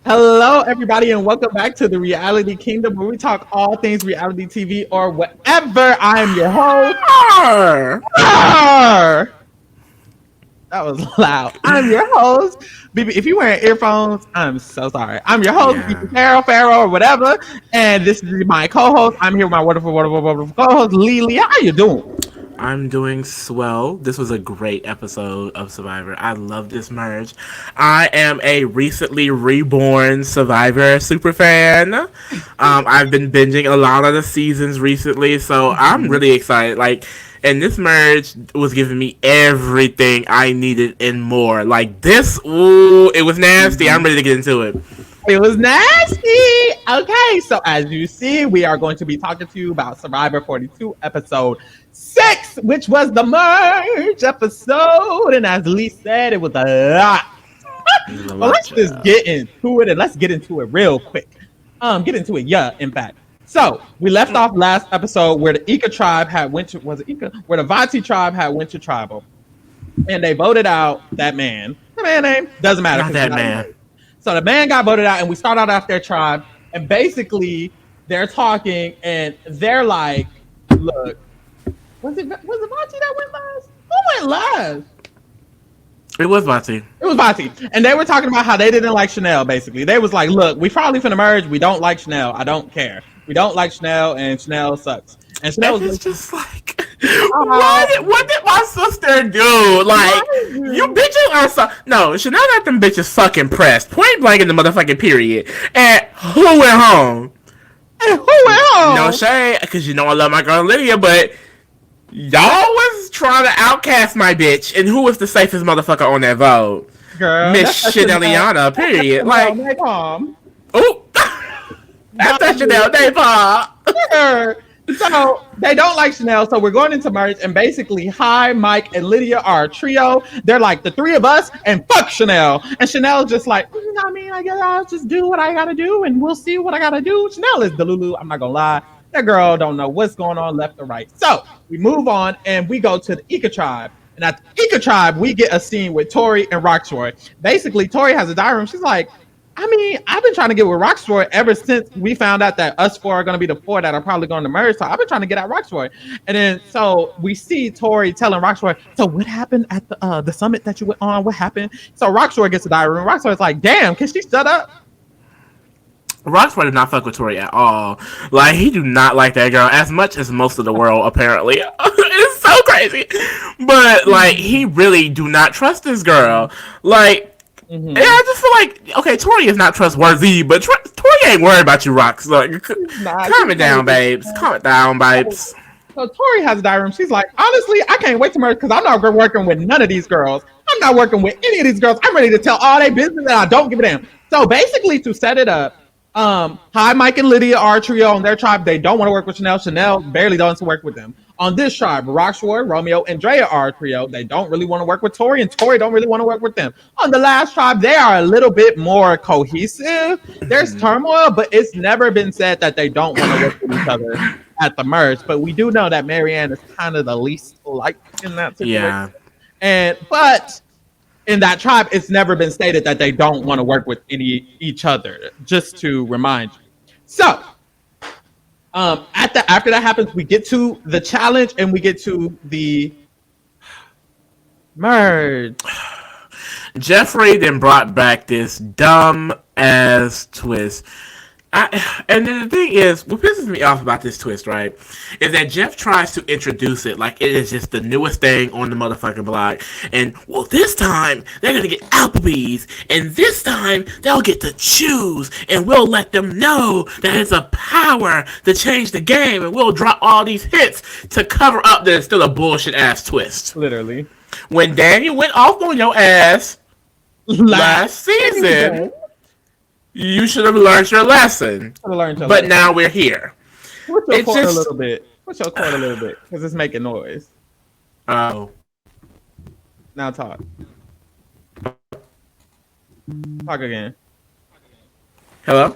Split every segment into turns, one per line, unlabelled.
Hello, everybody, and welcome back to the Reality Kingdom, where we talk all things reality TV or whatever. I am your host.
Arr!
Arr! That was loud. I'm your host, BB. If you're wearing earphones, I'm so sorry. I'm your host,
Yeah.
BB Pharaoh, or whatever, and this is my co-host. I'm here with my wonderful, wonderful, wonderful co-host, Lydia. How you doing?
I'm doing swell. This was a great episode of Survivor. I love this merge. I am a recently reborn Survivor super fan. I've been binging a lot of the seasons recently, so I'm really excited. And this merge was giving me everything I needed and more. Like this, ooh, it was nasty. I'm ready to get into it.
It was nasty. Okay, so as you see, we are going to be talking to you about Survivor 42 episode 6, which was the merge episode. And as Lee said, it was a lot. Well, let's just get into it, and let's get into it real quick. Get into it, in fact. So we left off last episode where the Ika tribe had winter. Was it Ika? Where the Vati tribe had winter tribal, and they voted out that man. The man name doesn't matter.
Not that man.
So the man got voted out, and we start out after their tribe, and basically they're talking, and they're like, "Look, was it Vati that went last? Who went last?
It was Vati.
It was Vati. And they were talking about how they didn't like Chanel, basically. They was like, look, we probably finna merge. We don't like Chanel. I don't care. We don't like Chanel, and Chanel sucks. And Chanel was
just like, what did my sister do? Like, you bitches are so... No, Chanel got them bitches fucking pressed. Point blank in the motherfucking period. And who went home?
And who went home?
No shade, because you know I love my girl Lydia, but... Y'all was trying to outcast my bitch, and who was the safest motherfucker on that vote?
Girl,
Miss Chaneliana, period. Like, oh, that's that Chanel Napalm.
So they don't like Chanel, so we're going into merge, and basically, Hi, Mike, and Lydia are a trio. They're like the three of us, and fuck Chanel. And Chanel's just like, you know what I mean? I guess I'll just do what I gotta do, and we'll see what I gotta do. Chanel is Delulu. I'm not gonna lie. That girl don't know what's going on left or right. So we move on and we go to the Ika tribe. And at the Ika tribe, we get a scene with Tori and Rocksroy. Basically, Tori has a diary room. She's like, I mean, I've been trying to get with Rocksroy ever since we found out that us four are going to be the four that are probably going to merge. So I've been trying to get at Rocksroy. And then so we see Tori telling Rocksroy, so what happened at the summit that you went on? What happened? So Rocksroy gets a diary room. Rocksroy's like, damn, can she shut up?
Rocksroy did not fuck with Tori at all. Like, he do not like that girl as much as most of the world, apparently. It's so crazy. But, like, he really do not trust this girl. Like, yeah, I just feel like, okay, Tori is not trustworthy, but Tori ain't worried about you, Rocks. Like, calm it down, babes. Calm it down, babes.
So Tori has a diary room. She's like, honestly, I can't wait to merge because I'm not working with none of these girls. I'm not working with any of these girls. I'm ready to tell all their business and I don't give a damn. So basically, to set it up, Hi, Mike and Lydia are a trio on their tribe. They don't want to work with Chanel. Chanel barely does work with them. On this tribe, Rocksroy, Romeo, and Drea are a trio. They don't really want to work with Tori, and Tori don't really want to work with them. On the last tribe, they are a little bit more cohesive. There's turmoil, but it's never been said that they don't want to work with each other at the merge. But we do know that Marianne is kind of the least liked in that situation.
Yeah.
But in that tribe, it's never been stated that they don't want to work with each other, just to remind you. So, after that happens, we get to the challenge and we get to the merge.
Jeffrey then brought back this dumb ass twist. And then the thing is, what pisses me off about this twist, right, is that Jeff tries to introduce it like it is just the newest thing on the motherfucking block. And, well, this time, they're going to get Applebee's. And this time, they'll get to choose. And we'll let them know that it's a power to change the game. And we'll drop all these hits to cover up that it's still a bullshit-ass twist.
Literally.
When Daniel went off on your ass last season... You should have learned your lesson. But now we're here.
What's your cord a little bit? What's your cord a little bit? Because it's making noise.
Oh.
Now talk. Talk again.
Hello?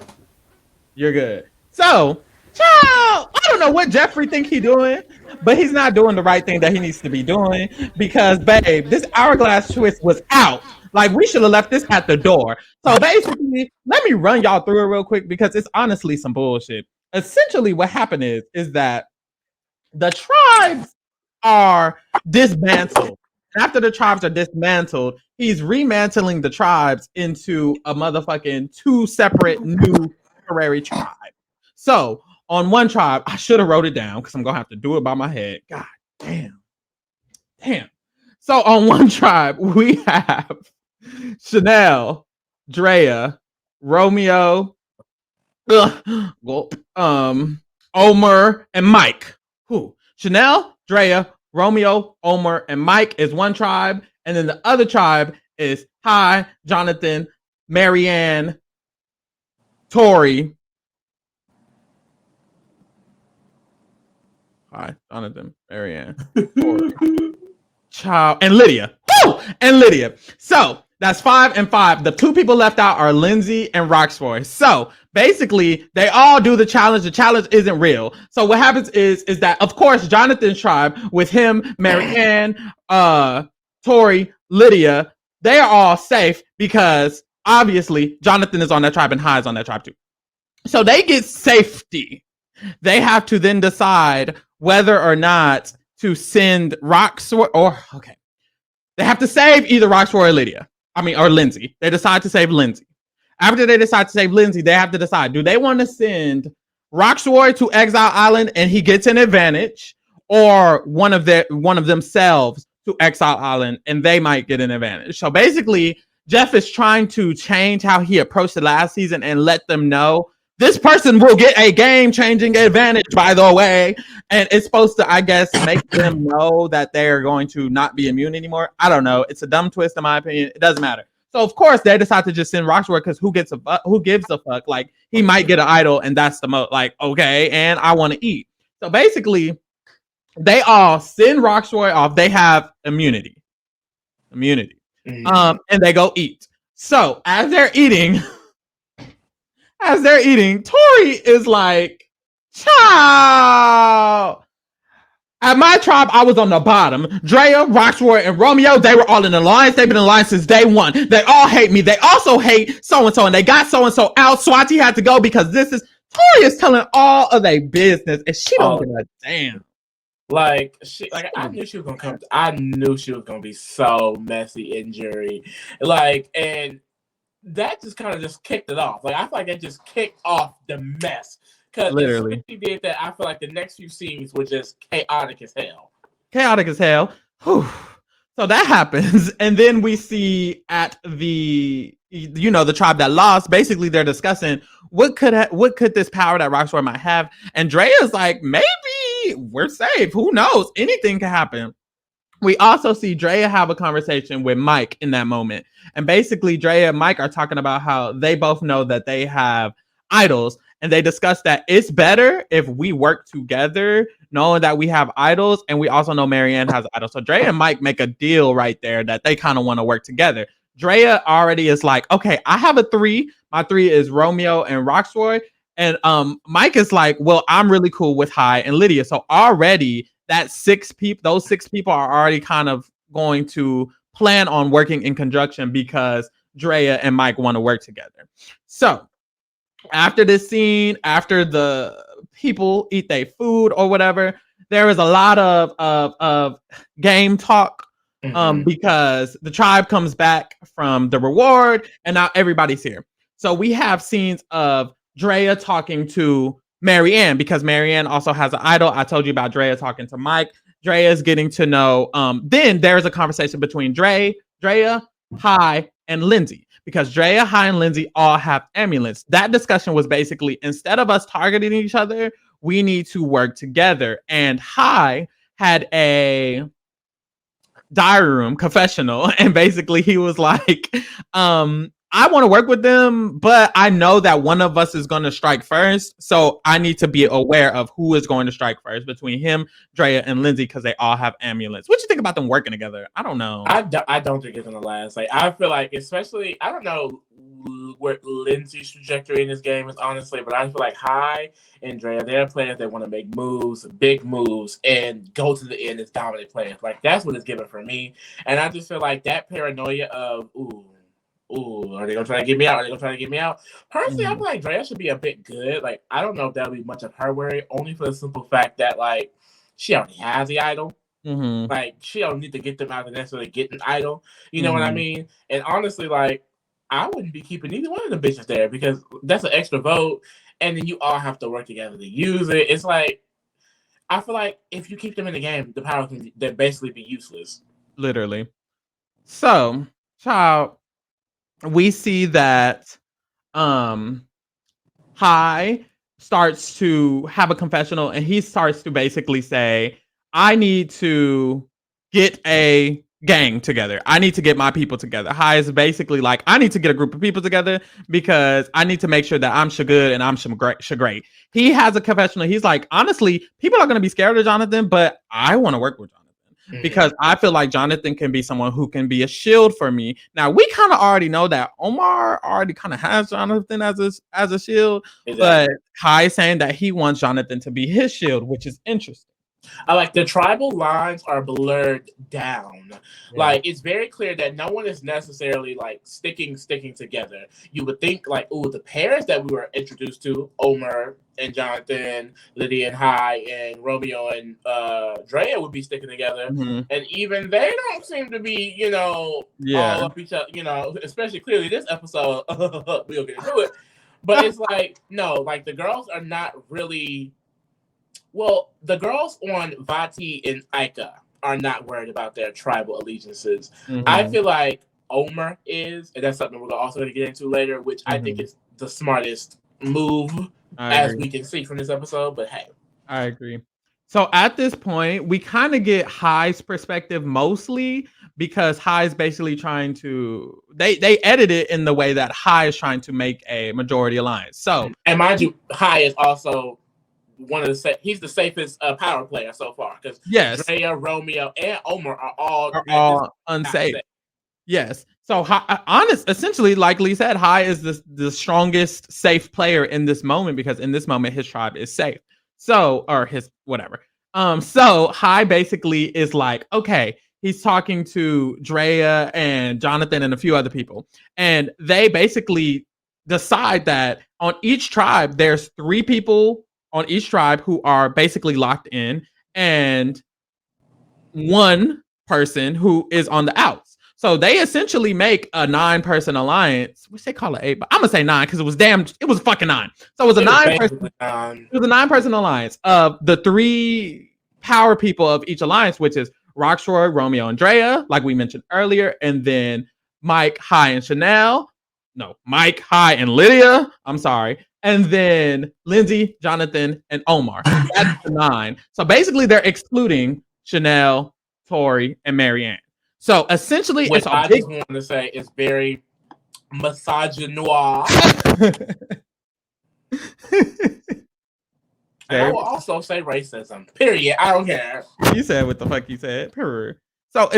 You're good. So, child, I don't know what Jeffrey think he's doing, but he's not doing the right thing that he needs to be doing because, babe, this hourglass twist was out. Like, we should have left this at the door. So basically, let me run y'all through it real quick because it's honestly some bullshit. Essentially, what happened is that the tribes are dismantled. After the tribes are dismantled, he's remantling the tribes into a motherfucking two separate new temporary tribes. So on one tribe, I should have wrote it down because I'm gonna have to do it by my head. God damn. Damn. So on one tribe, we have Chanel, Drea, Romeo, Omar, and Mike. Who? Chanel, Drea, Romeo, Omar, and Mike is one tribe, and then the other tribe is Hi, Jonathan, Marianne, Tori. Hi, Jonathan, Marianne, Tori, Child, and Lydia. Woo! And Lydia. So that's 5 and 5. The two people left out are Lindsay and Roxroy. So basically, they all do the challenge. The challenge isn't real. So what happens is that, of course, Jonathan's tribe with him, Marianne, Tori, Lydia, they are all safe because obviously Jonathan is on that tribe and High is on that tribe too. So they get safety. They have to then decide whether or not to send Roxroy or okay. They have to save either Roxroy or Lydia. Or Lindsay. They decide to save Lindsay. After they decide to save Lindsay, they have to decide, do they want to send Roxroy to Exile Island and he gets an advantage, or one of themselves to Exile Island and they might get an advantage. So basically, Jeff is trying to change how he approached the last season and let them know this person will get a game-changing advantage, by the way. And it's supposed to, I guess, make them know that they're going to not be immune anymore. I don't know. It's a dumb twist, in my opinion. It doesn't matter. So, of course, they decide to just send Roxroy because who gives a fuck? Like, he might get an idol, and that's the most, like, okay, and I want to eat. So, basically, they all send Roxroy off. They have immunity. And they go eat. So, as they're eating... Tori is like, ciao. At my tribe, I was on the bottom. Drea, Roxroy, and Romeo, they were all in alliance. They've been in alliance since day one. They all hate me. They also hate so-and-so, and they got so-and-so out. Swati had to go because Tori is telling all of their business, and she don't give a damn.
I knew she was gonna come. I knew she was gonna be so messy and jury. And that just kind of just kicked it off. I feel like that just kicked off the mess. Because
literally,
she did that. I feel like the next few scenes were just chaotic as hell.
Whew. So that happens, and then we see at the tribe that lost. Basically, they're discussing what could this power that Roxroy might have, and Drea's like, maybe we're safe. Who knows? Anything can happen. We also see Drea have a conversation with Mike in that moment. And basically, Drea and Mike are talking about how they both know that they have idols. And they discuss that it's better if we work together, knowing that we have idols. And we also know Marianne has idols. So Drea and Mike make a deal right there that they kind of want to work together. Drea already is like, okay, I have a 3. My 3 is Romeo and Roxroy. And Mike is like, well, I'm really cool with High and Lydia. So already... those 6 people are already kind of going to plan on working in conjunction because Drea and Mike want to work together. So after this scene, after the people eat their food or whatever, there is a lot of game talk because the tribe comes back from the reward and now everybody's here. So we have scenes of Drea talking to Marianne, because Marianne also has an idol. I told you about Drea talking to Mike. Drea is getting to know. Then there's a conversation between Drea, High, and Lindsay, because Drea, High, and Lindsay all have amulets. That discussion was basically, instead of us targeting each other, we need to work together. And High had a diary room confessional, and basically he was like, I want to work with them, but I know that one of us is going to strike first. So I need to be aware of who is going to strike first between him, Drea, and Lindsay, because they all have amulets. What do you think about them working together? I don't know.
I don't think it's going to last. I feel like, especially, I don't know where Lindsay's trajectory in this game is, honestly. But I feel like High and Drea, they're players that want to make moves, big moves, and go to the end as dominant players. Like, that's what it's given for me. And I just feel like that paranoia of, are they gonna try to get me out? Are they gonna try to get me out? Personally, I feel like Drea should be a bit good. Like, I don't know if that'll be much of her worry, only for the simple fact that, like, she already has the idol. Like, she don't need to get them out of necessarily getting idol. You know what I mean? And honestly, like, I wouldn't be keeping either one of the bitches there because that's an extra vote, and then you all have to work together to use it. It's like, I feel like if you keep them in the game, the power can basically be useless.
Literally. So, child, we see that High starts to have a confessional, and he starts to basically say, I need to get a gang together. I need to get my people together. High is basically like, I need to get a group of people together because I need to make sure that I'm good and I'm great. He has a confessional. He's like, honestly, people are going to be scared of Jonathan, but I want to work with Jonathan because I feel like Jonathan can be someone who can be a shield for me. Now, we kind of already know that Omar already kind of has Jonathan as a shield, but High is saying that he wants Jonathan to be his shield, which is interesting.
I like the tribal lines are blurred down. Yeah. Like, it's very clear that no one is necessarily like sticking together. You would think like, the pairs that we were introduced to, Omar and Jonathan, Lydia and High, and Romeo and Drea would be sticking together. And even they don't seem to be, all up each other, especially clearly this episode, we'll get into it. But it's like, no, like the girls are not really. Well, the girls on Vati and Aika are not worried about their tribal allegiances. I feel like Omar is, and that's something we're also going to get into later, which I think is the smartest move, as we can see from this episode. But hey.
I agree. So at this point, we kind of get High's perspective mostly because High is basically trying to, they edit it in the way that High is trying to make a majority alliance. So,
and mind you, High is also one of he's the safest power player so far because Drea, Romeo, and Omar are all
unsafe. Yes. So essentially, like Lee said, High is the strongest safe player in this moment because in this moment his tribe is safe. So, or his whatever. So High basically is like, okay, he's talking to Drea and Jonathan and a few other people, and they basically decide that on each tribe there's 3 people on each tribe who are basically locked in, and 1 person who is on the outs. So they essentially make a 9-person alliance, which they call it 8, but I'm gonna say 9 because it was fucking 9. So it was a 9-person. It was a 9-person alliance of the 3 power people of each alliance, which is Rocksroy, Romeo, and Drea, like we mentioned earlier, and then Mike, High, and Chanel. No, Mike, High, and Lydia. I'm sorry. And then Lindsay, Jonathan, and Omar. That's the 9. So basically, they're excluding Chanel, Tori, and Marianne. So essentially,
which I just want to say is very misogynoir. And I will also say racism. Period. I don't care.
You said what the fuck you said. Period. So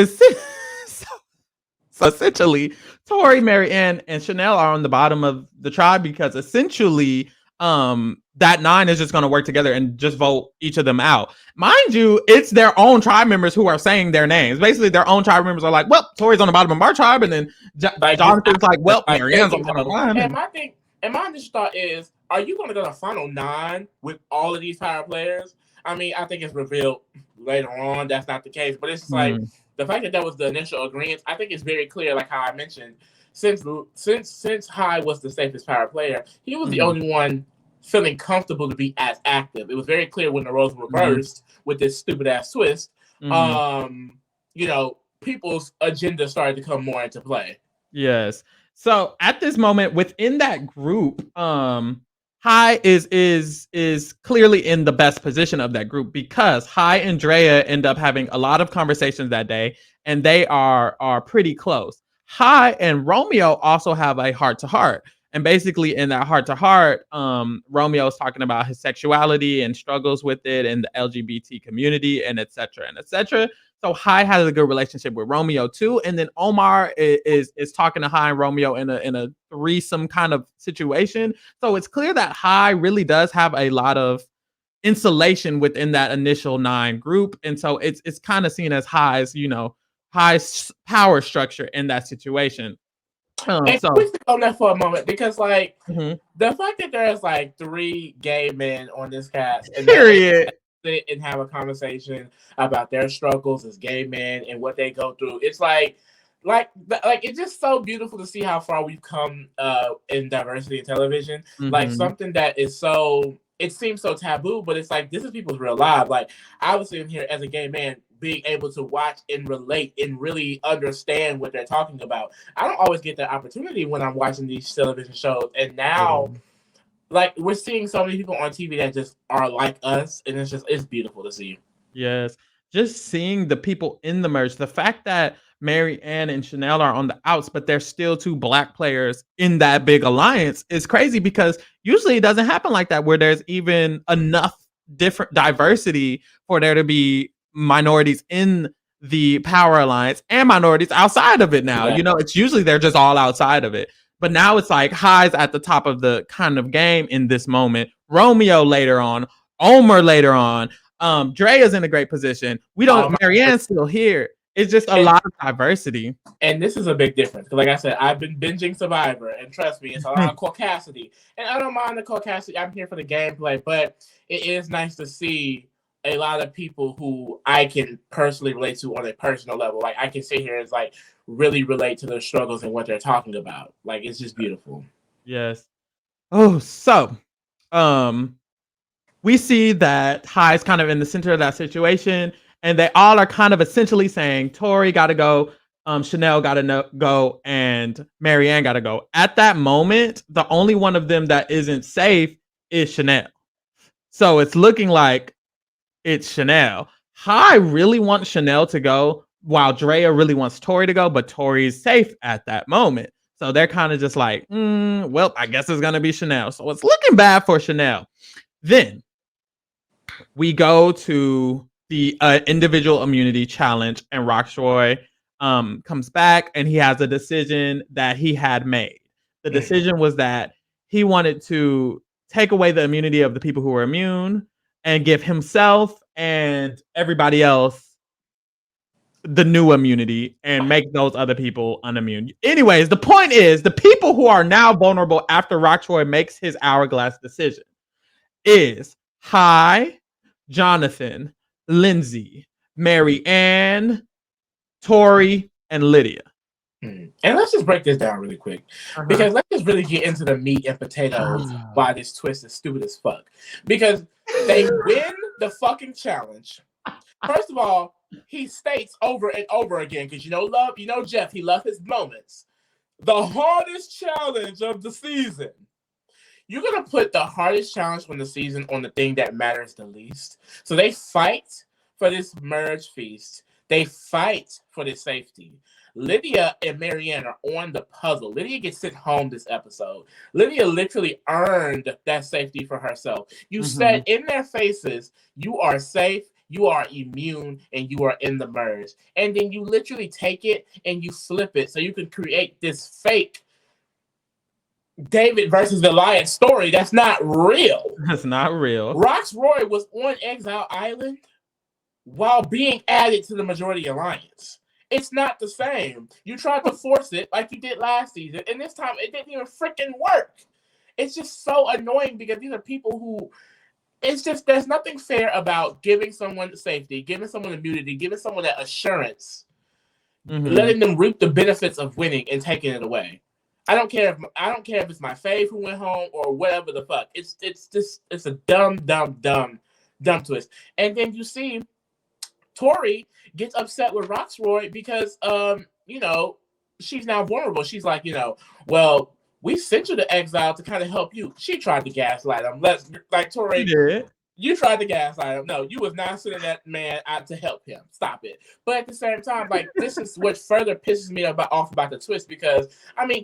essentially, Tori, Marianne, and Chanel are on the bottom of the tribe because essentially that 9 is just going to work together and just vote each of them out. Mind you, it's their own tribe members who are saying their names. Basically, their own tribe members are like, well, Tori's on the bottom of our tribe, and then Jonathan's like, well, Marianne's on the bottom of mine.
And my initial thought is, are you going to go to final 9 with all of these power players? I mean, I think it's revealed later on that's not the case, but it's just like the fact that was the initial agreement. I think it's very clear, like how I mentioned, since High was the safest power player, he was the only one feeling comfortable to be as active. It was very clear when the roles were reversed with this stupid ass twist. People's agenda started to come more into play.
Yes. So at this moment within that group, High is clearly in the best position of that group because High and Drea end up having a lot of conversations that day, and they are pretty close. High and Romeo also have a heart-to-heart. And basically in that heart-to-heart, Romeo is talking about his sexuality and struggles with it and the LGBT community and et cetera, et cetera. So Hai has a good relationship with Romeo too, and then Omar is talking to Hai and Romeo in a threesome kind of situation. So it's clear that Hai really does have a lot of insulation within that initial 9 group, and so it's kind of seen as Hai's, Hai's power structure in that situation.
And
So
we stick on that for a moment because, like,
mhm.
the fact that there's like 3 gay men on this cast and they're able
Period.
to sit and have a conversation about their struggles as gay men and what they go through, it's like it's just so beautiful to see how far we've come in diversity in television. Like
Mhm.
something that is so, it seems so taboo, but it's like this is people's real lives. Like I was sitting here as a gay man being able to watch and relate and really understand what they're talking about. I don't always get that opportunity when I'm watching these television shows, and now like we're seeing so many people on TV that just are like us, and it's beautiful to see.
Yes. Just seeing the people in the merge, the fact that Mary Ann and Chanel are on the outs, but there's still 2 black players in that big alliance is crazy because usually it doesn't happen like that where there's even enough different diversity for there to be minorities in the power alliance and minorities outside of it now.
Yeah.
It's usually they're just all outside of it. But now it's like High's at the top of the kind of game in this moment. Romeo later on, Omar later on, Drea's in a great position. We don't. Marianne's still here. It's just a lot of diversity.
And this is a big difference. Like I said, I've been binging Survivor, and trust me, it's a lot of caucasity. And I don't mind the caucasity. I'm here for the gameplay, but it is nice to see a lot of people who I can personally relate to on a personal level. Like I can sit here and like really relate to their struggles and what they're talking about. Like it's just beautiful.
Yes. Oh, so um we see that High's kind of in the center of that situation, and they all are kind of essentially saying Tori got to go, Chanel got to go, and Marianne got to go. At that moment, the only one of them that isn't safe is Chanel. So it's looking like it's Chanel. High really wants Chanel to go, while Drea really wants Tori to go, but Tori's safe at that moment. So they're kind of just like, well, I guess it's going to be Chanel. So it's looking bad for Chanel. Then we go to the individual immunity challenge, and Roxroy comes back and he has a decision that he had made. The decision was that he wanted to take away the immunity of the people who were immune and give himself and everybody else the new immunity and make those other people unimmune. Anyways, the point is the people who are now vulnerable after Roxroy makes his hourglass decision is High, Jonathan, Lindsay, Mary Ann, Tori, and Lydia.
And let's just break this down really quick, because let's just really get into the meat and potatoes why this twist is stupid as fuck. Because they win the fucking challenge. First of all, he states over and over again, because Jeff, he loves his moments. The hardest challenge of the season. You're going to put the hardest challenge on the season on the thing that matters the least. So they fight for this merge feast. They fight for the safety. Lydia and Marianne are on the puzzle. Lydia gets sent home this episode. Lydia literally earned that safety for herself. You said in their faces, you are safe, you are immune, and you are in the merge. And then you literally take it and you flip it so you can create this fake David versus Goliath story that's not real.
That's not real.
Roxroy was on Exile Island while being added to the Majority Alliance. It's not the same. You tried to force it like you did last season, and this time it didn't even freaking work. It's just so annoying because these are people who, it's just, there's nothing fair about giving someone safety, giving someone immunity, giving someone that assurance, letting them reap the benefits of winning and taking it away. I don't care if it's my fave who went home or whatever the fuck. It's a dumb twist. And then you see Tori gets upset with Roxroy because she's now vulnerable. She's like, well, we sent you to exile to kind of help you. She tried to gaslight him. Tori, you tried to gaslight him. No, you was not sending that man out to help him. Stop it. But at the same time, like, this is what further pisses me off about the twist, because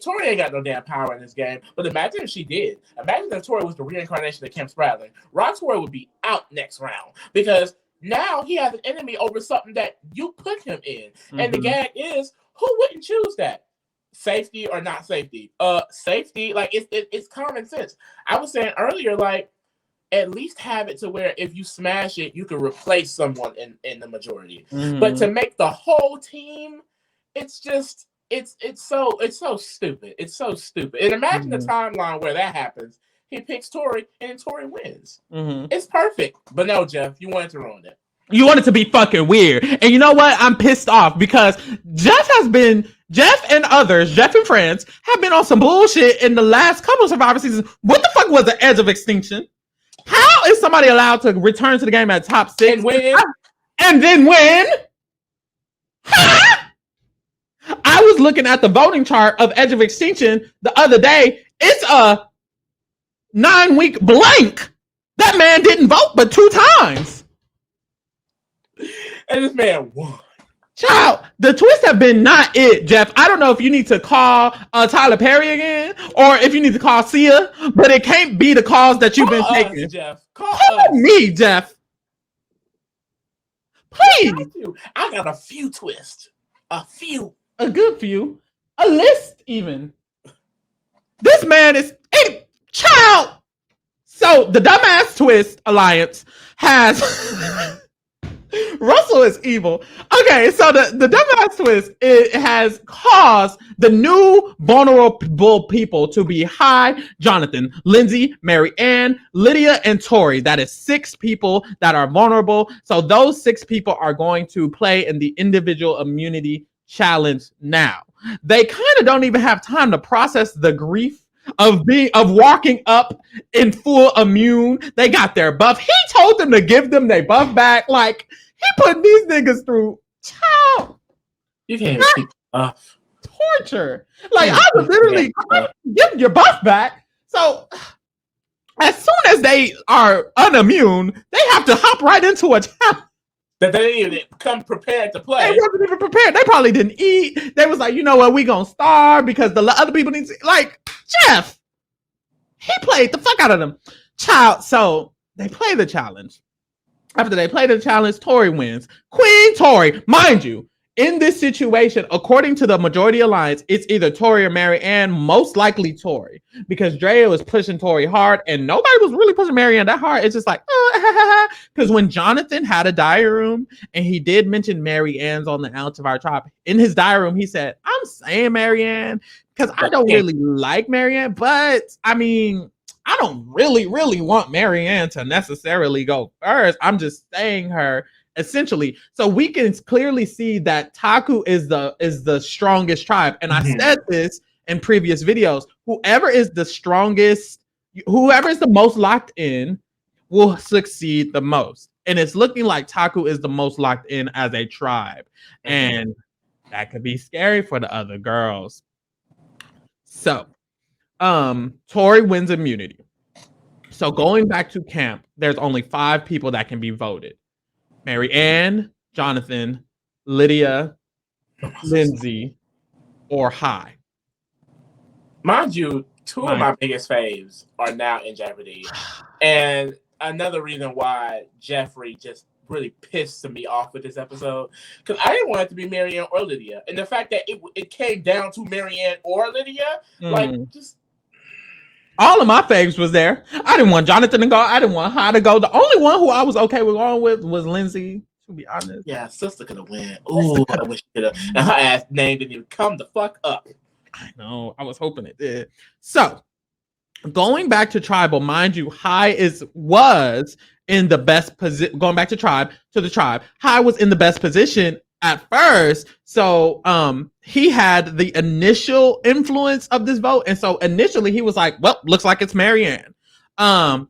Tori ain't got no damn power in this game. But imagine if she did. Imagine if Tori was the reincarnation of Kim Spradlin. Roxroy would be out next round because now he has an enemy over something that you put him in. And the gag is, who wouldn't choose that? Safety or not safety? Safety, like it's common sense. I was saying earlier, like, at least have it to where if you smash it, you can replace someone in the majority. But to make the whole team, it's just it's so stupid. It's so stupid. And imagine the timeline where that happens. He picks Tori and Tori wins. It's perfect. But no, Jeff, you wanted to ruin it.
You want it to be fucking weird. And you know what? I'm pissed off because Jeff and others, Jeff and friends, have been on some bullshit in the last couple of Survivor seasons. What the fuck was the edge of extinction? How is somebody allowed to return to the game at top 6
and win?
And then win? I was looking at the voting chart of Edge of Extinction the other day. It's a 9-week blank. That man didn't vote but 2 times.
And this man won.
Child, the twists have been not it, Jeff. I don't know if you need to call Tyler Perry again or if you need to call Sia, but it can't be the calls that you've been taking.
Jeff.
Call me, Jeff. Please.
I got a few twists. A few.
A good few. A list, even. This man is a child. So the Dumbass Twist Alliance has... Russell is evil. Okay, so the Dumbass Twist, it has caused the new vulnerable people to be Jonathan, Lindsay, Mary Ann, Lydia, and Tori. That is 6 people that are vulnerable. So those 6 people are going to play in the individual immunity challenge now. They kind of don't even have time to process the grief of walking up in full immune. They got their buff. He told them to give them their buff back. Like, he put these niggas through
you can't keep buff
torture. Like, I was literally give your buff back. So as soon as they are unimmune, they have to hop right into a challenge
that they didn't even come prepared to play.
They wasn't even prepared. They probably didn't eat. They was like, you know what, we gonna starve because the other people need to, like, Jeff, he played the fuck out of them. Child, so they play the challenge. After they play the challenge, Tori wins. Queen Tori, mind you, in this situation, according to the majority alliance, it's either Tori or Mary Ann, most likely Tori, because Drea was pushing Tori hard and nobody was really pushing Mary Ann that hard. It's just like, because when Jonathan had a diary room and he did mention Mary Ann's on the Ouch of Our Tribe, in his diary room, he said, I'm saying Mary Ann because I don't really like Mary Ann, but I mean, I don't really want Mary Ann to necessarily go first. I'm just saying her. Essentially, so we can clearly see that Taku is the strongest tribe, and I said this in previous videos. Whoever is the strongest, whoever is the most locked in, will succeed the most. And it's looking like Taku is the most locked in as a tribe, and that could be scary for the other girls. So, Tori wins immunity. So going back to camp, there's only 5 people that can be voted. Mary Ann, Jonathan, Lydia, Lindsay, or High.
Mind you, 2 of my biggest faves are now in jeopardy. And another reason why Jeffrey just really pissed me off with this episode, because I didn't want it to be Mary Ann or Lydia. And the fact that it came down to Mary Ann or Lydia, like, just...
All of my faves was there. I didn't want Jonathan to go. I didn't want High to go. The only one who I was okay with going with was Lindsay, to be honest.
Yeah, sister could have won. Oh, I wish she could have. And her ass name didn't even come the fuck up.
I know. I was hoping it did. So, going back to tribal, mind you, High was in the best position. Going back to the tribe, High was in the best position at first. So he had the initial influence of this vote. And so initially he was like, well, looks like it's Mary Ann.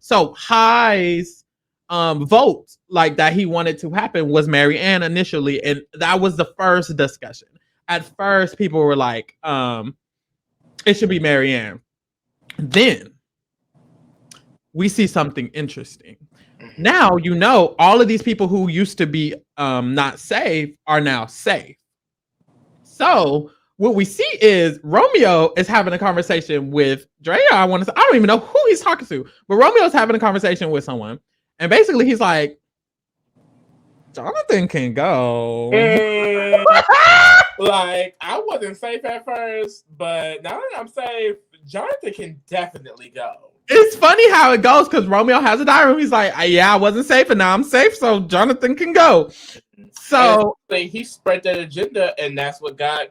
So High's vote like that he wanted to happen was Mary Ann initially. And that was the first discussion. At first people were like, it should be Mary Ann. Then we see something interesting. Now, you know, all of these people who used to be not safe are now safe. So what we see is Romeo is having a conversation with Drea. I don't even know who he's talking to, but Romeo's having a conversation with someone. And basically he's like, Jonathan can go.
Like, I wasn't safe at first, but now that I'm safe, Jonathan can definitely go.
It's funny how it goes because Romeo has a diary room. He's like, yeah, I wasn't safe and now I'm safe, so Jonathan can go. So
he spread that agenda, and that's what got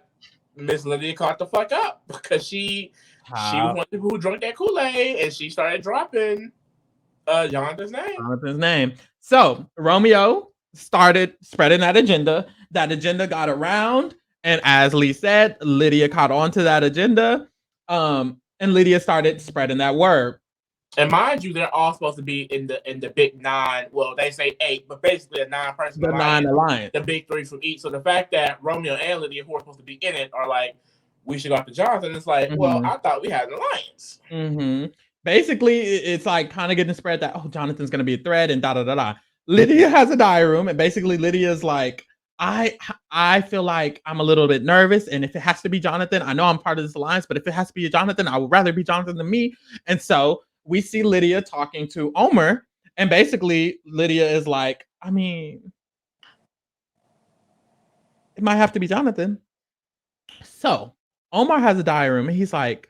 Miss Lydia caught the fuck up because she was one of the people who drank that Kool-Aid, and she started dropping Jonathan's name.
So Romeo started spreading that agenda. That agenda got around, and as Lee said, Lydia caught on to that agenda. And Lydia started spreading that word.
And mind you, they're all supposed to be in the big 9. Well, they say 8, but basically a 9-person
alliance.
The big 3 from each. So the fact that Romeo and Lydia, who are supposed to be in it, are like, we should go after Jonathan. It's like, well, I thought we had an alliance.
Basically, it's like kind of getting spread that, Jonathan's going to be a threat and da-da-da-da. Lydia has a diary room, and basically Lydia's like, I feel like I'm a little bit nervous, and if it has to be Jonathan, I know I'm part of this alliance, but if it has to be Jonathan, I would rather be Jonathan than me. And so we see Lydia talking to Omar, and basically Lydia is like, I mean, it might have to be Jonathan. So Omar has a diary room, and he's like,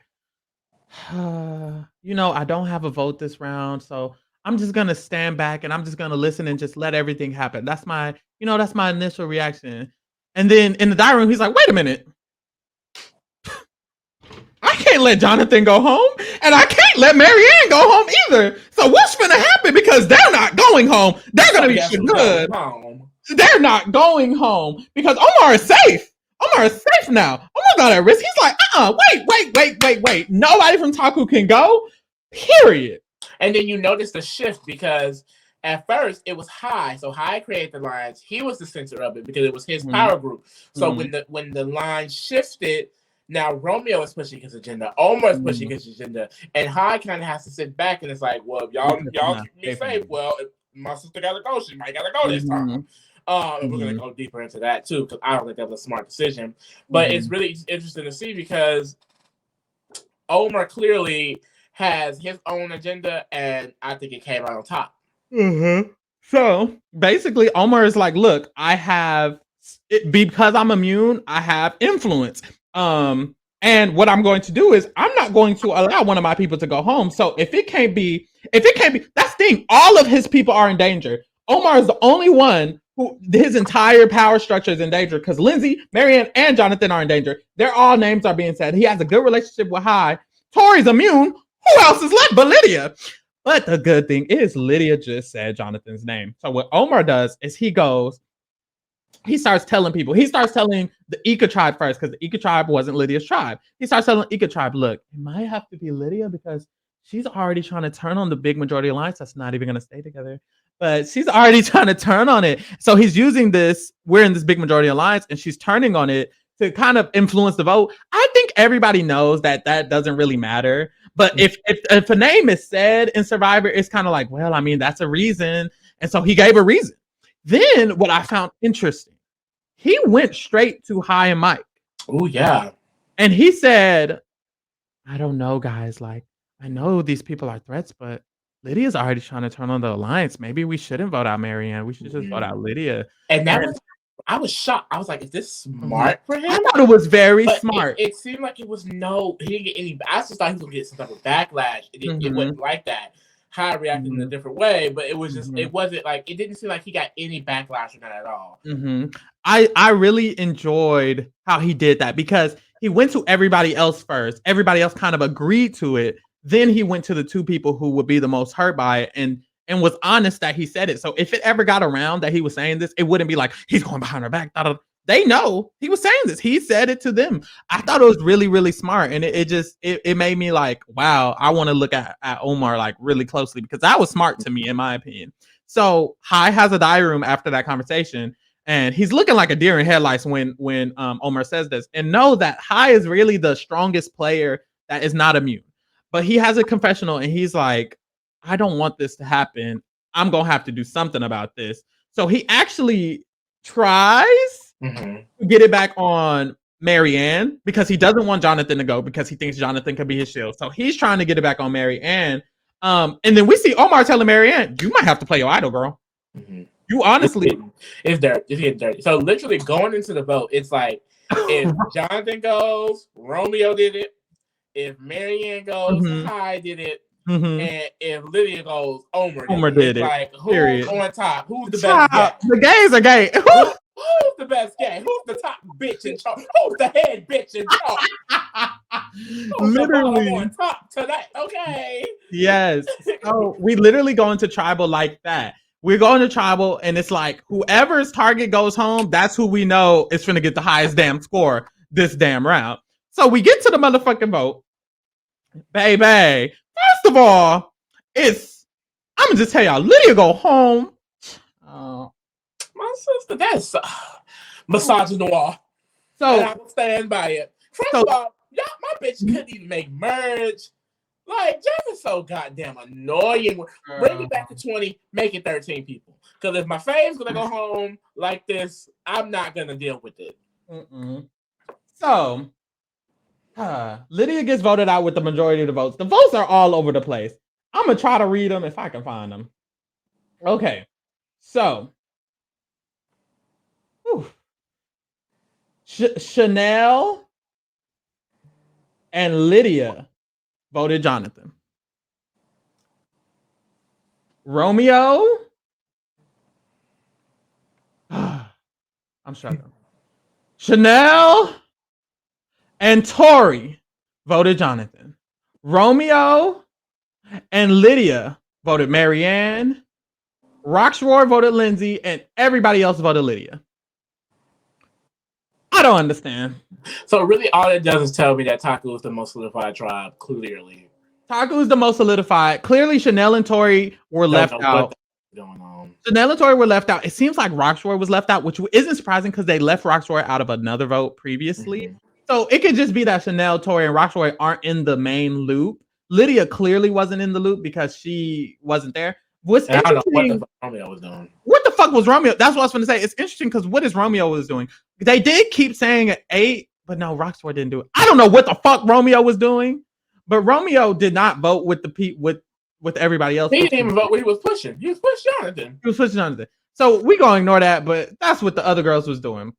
I don't have a vote this round, so I'm just gonna stand back and I'm just gonna listen and just let everything happen. That's my initial reaction. And then in the diary room, he's like, wait a minute. I can't let Jonathan go home, and I can't let Marianne go home either. So what's gonna happen? Because they're not going home. They're gonna be good. They're not going home because Omar is safe. Omar is safe now. Omar's not at risk. He's like, wait. Nobody from Taku can go. Period.
And then you notice the shift because at first it was High. So High created the lines. He was the center of it because it was his power group. So when the line shifted, now Romeo is pushing his agenda. Omar is pushing his agenda. And High kind of has to sit back and it's like, well, if y'all keep me safe, well, if my sister gotta go, she might gotta go this time. And we're going to go deeper into that too, because I don't think that was a smart decision. But it's really interesting to see because Omar clearly has his own agenda, and I think it came out on top.
So basically, Omar is like, look, because I'm immune, I have influence. And what I'm going to do is I'm not going to allow one of my people to go home. So if it can't be, that's the thing. All of his people are in danger. Omar is the only one who his entire power structure is in danger because Lindsay, Marianne, and Jonathan are in danger. Their all names are being said. He has a good relationship with High. Tori's immune. Who else is left but Lydia? But the good thing is Lydia just said Jonathan's name. So what Omar does is he starts telling people. He starts telling the Ika tribe first because the Ika tribe wasn't Lydia's tribe. He starts telling Ika tribe, look, it might have to be Lydia because she's already trying to turn on the big majority alliance that's not even going to stay together. But she's already trying to turn on it. So he's using this, we're in this big majority alliance, and she's turning on it to kind of influence the vote. I think everybody knows that doesn't really matter. But if a name is said in Survivor, it's kind of like, well, I mean, that's a reason. And so he gave a reason. Then what I found interesting, he went straight to High and Mike.
Oh, yeah.
And he said, I don't know, guys. Like, I know these people are threats, but Lydia's already trying to turn on the alliance. Maybe we shouldn't vote out Marianne. We should just vote out Lydia.
And I was shocked. I was like, is this smart for him?
I thought it was very smart.
It seemed like it was he didn't get any. I just thought he was going to get some type of backlash. It wasn't like that. High reacted in a different way, but it was just, it wasn't like, it didn't seem like he got any backlash from that at all.
I really enjoyed how he did that because he went to everybody else first. Everybody else kind of agreed to it. Then he went to the two people who would be the most hurt by it and was honest that he said it. So if it ever got around that he was saying this, it wouldn't be like, he's going behind her back. They know he was saying this. He said it to them. I thought it was really, really smart. And it made me like, wow, I want to look at Omar like really closely because that was smart to me, in my opinion. So High has a diary room after that conversation. And he's looking like a deer in headlights when Omar says this. And know that High is really the strongest player that is not immune. But he has a confessional and he's like, I don't want this to happen. I'm going to have to do something about this. So he actually tries to get it back on Marianne because he doesn't want Jonathan to go because he thinks Jonathan could be his shield. So he's trying to get it back on Marianne. And then we see Omar telling Marianne, you might have to play your idol, girl. You honestly,
It's dirty. It's getting dirty. So literally going into the vote, it's like if Jonathan goes, Romeo did it. If Marianne goes, Kai did it. And if Lydia goes, Omar did
Homer
it.
did
It's
it.
like, who's
Period.
on top? Who's the best gay?
The gays are gay.
Who's the best gay? Who's the top bitch in charge? Who's the head bitch in charge? Who's
Literally
the on top tonight? Okay.
Yes. So we literally go into tribal like that. We're going to tribal, and it's like whoever's target goes home, that's who we know is going to get the highest damn score this damn round. So we get to the motherfucking vote. Baby. First of all, I'm going to just tell y'all, Lydia go home.
My sister, that's misogynoir. So, and I will stand by it. First of all, y'all, my bitch couldn't even make merge. Like, Jeff is so goddamn annoying. Bring it back to 20, make it 13 people. Because if my fave's going to go home like this, I'm not going to deal with it.
So, Lydia gets voted out with the majority of the votes. The votes are all over the place. I'm going to try to read them if I can find them. Okay. So, Chanel and Lydia voted Jonathan. Romeo. I'm struggling. Chanel and Tori voted Jonathan. Romeo and Lydia voted Marianne. Roxroar voted Lindsay, and everybody else voted Lydia. I don't understand.
So really all it does is tell me that Taku is the most solidified tribe, clearly.
Taku is the most solidified. Clearly, Chanel and Tori were left out.
Going on.
Chanel and Tori were left out. It seems like Roxroar was left out, which isn't surprising because they left Roxroar out of another vote previously. So it could just be that Chanel, Tori, and Roxroar aren't in the main loop. Lydia clearly wasn't in the loop because she wasn't there.
I don't know what the fuck Romeo was doing.
What the fuck was Romeo? That's what I was going to say. It's interesting because what is Romeo was doing? They did keep saying 8, but no, Roxroar didn't do it. I don't know what the fuck Romeo was doing, but Romeo did not vote with the with everybody else.
He didn't even vote when he was pushing. He was pushing Jonathan.
He was pushing Jonathan. So we gonna ignore that, but that's what the other girls was doing.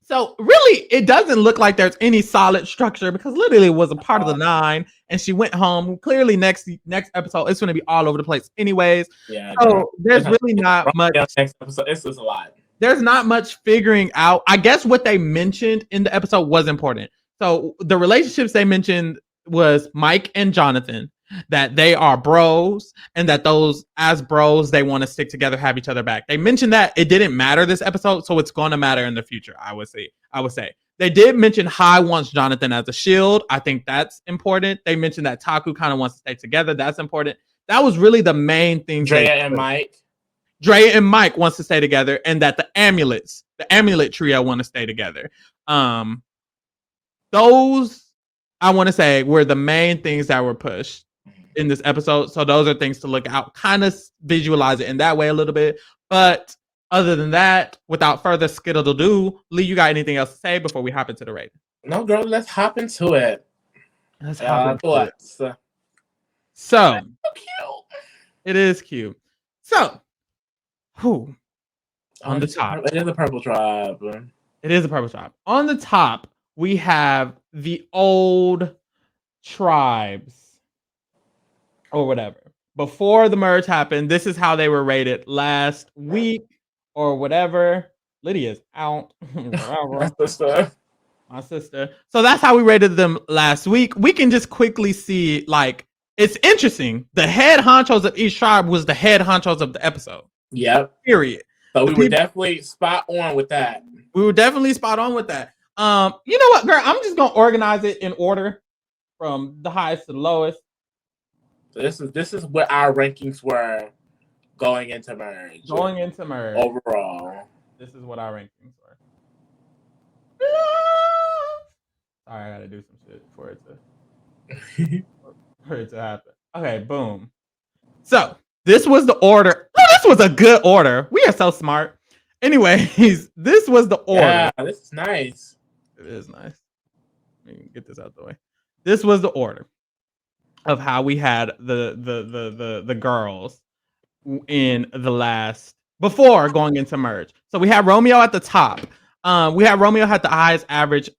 So really, it doesn't look like there's any solid structure because literally it was a part of the 9, and she went home. Clearly, next episode it's going to be all over the place, anyways.
Yeah.
So there's really not much.
Next episode, this is a lot.
There's not much figuring out. I guess what they mentioned in the episode was important. So the relationships they mentioned was Mike and Jonathan, that they are bros, and that those as bros they want to stick together, have each other back. They mentioned that it didn't matter this episode, so it's going to matter in the future. I would say they did mention Hai wants Jonathan as a shield. I think that's important. They mentioned that Taku kind of wants to stay together. That's important. That was really the main thing.
Drea and
Mike wants to stay together, and that the amulet trio want to stay together. Those I want to say were the main things that were pushed in this episode. So those are things to look out, kind of visualize it in that way a little bit. But other than that, without further skittle-do, Lee, you got anything else to say before we hop into the rating?
No, girl, let's hop into it.
Let's hop into it. So
so cute.
It is cute. So, on the top.
It is a purple tribe.
It is a purple tribe. On the top, we have the old tribes or whatever. Before the merge happened, this is how they were rated last week or whatever. Lydia's out. My sister. So that's how we rated them last week. We can just quickly see, like, it's interesting. The head honchos of each tribe was the head honchos of the episode.
Yep.
Period.
So we were definitely spot on with that.
We were definitely spot on with that. You know what, girl? I'm just gonna organize it in order from the highest to the lowest.
So this is what our rankings were going into merge. Overall.
This is what our rankings were. Sorry, I gotta do some shit for it to happen. Okay, boom. So this was the order. Oh, this was a good order. We are so smart. Anyways, this was the order.
Yeah, this is nice.
It is nice. Let me get this out the way. This was the order of how we had the girls in the last before going into merge. So we have Romeo at the top. We have Romeo had the highest average,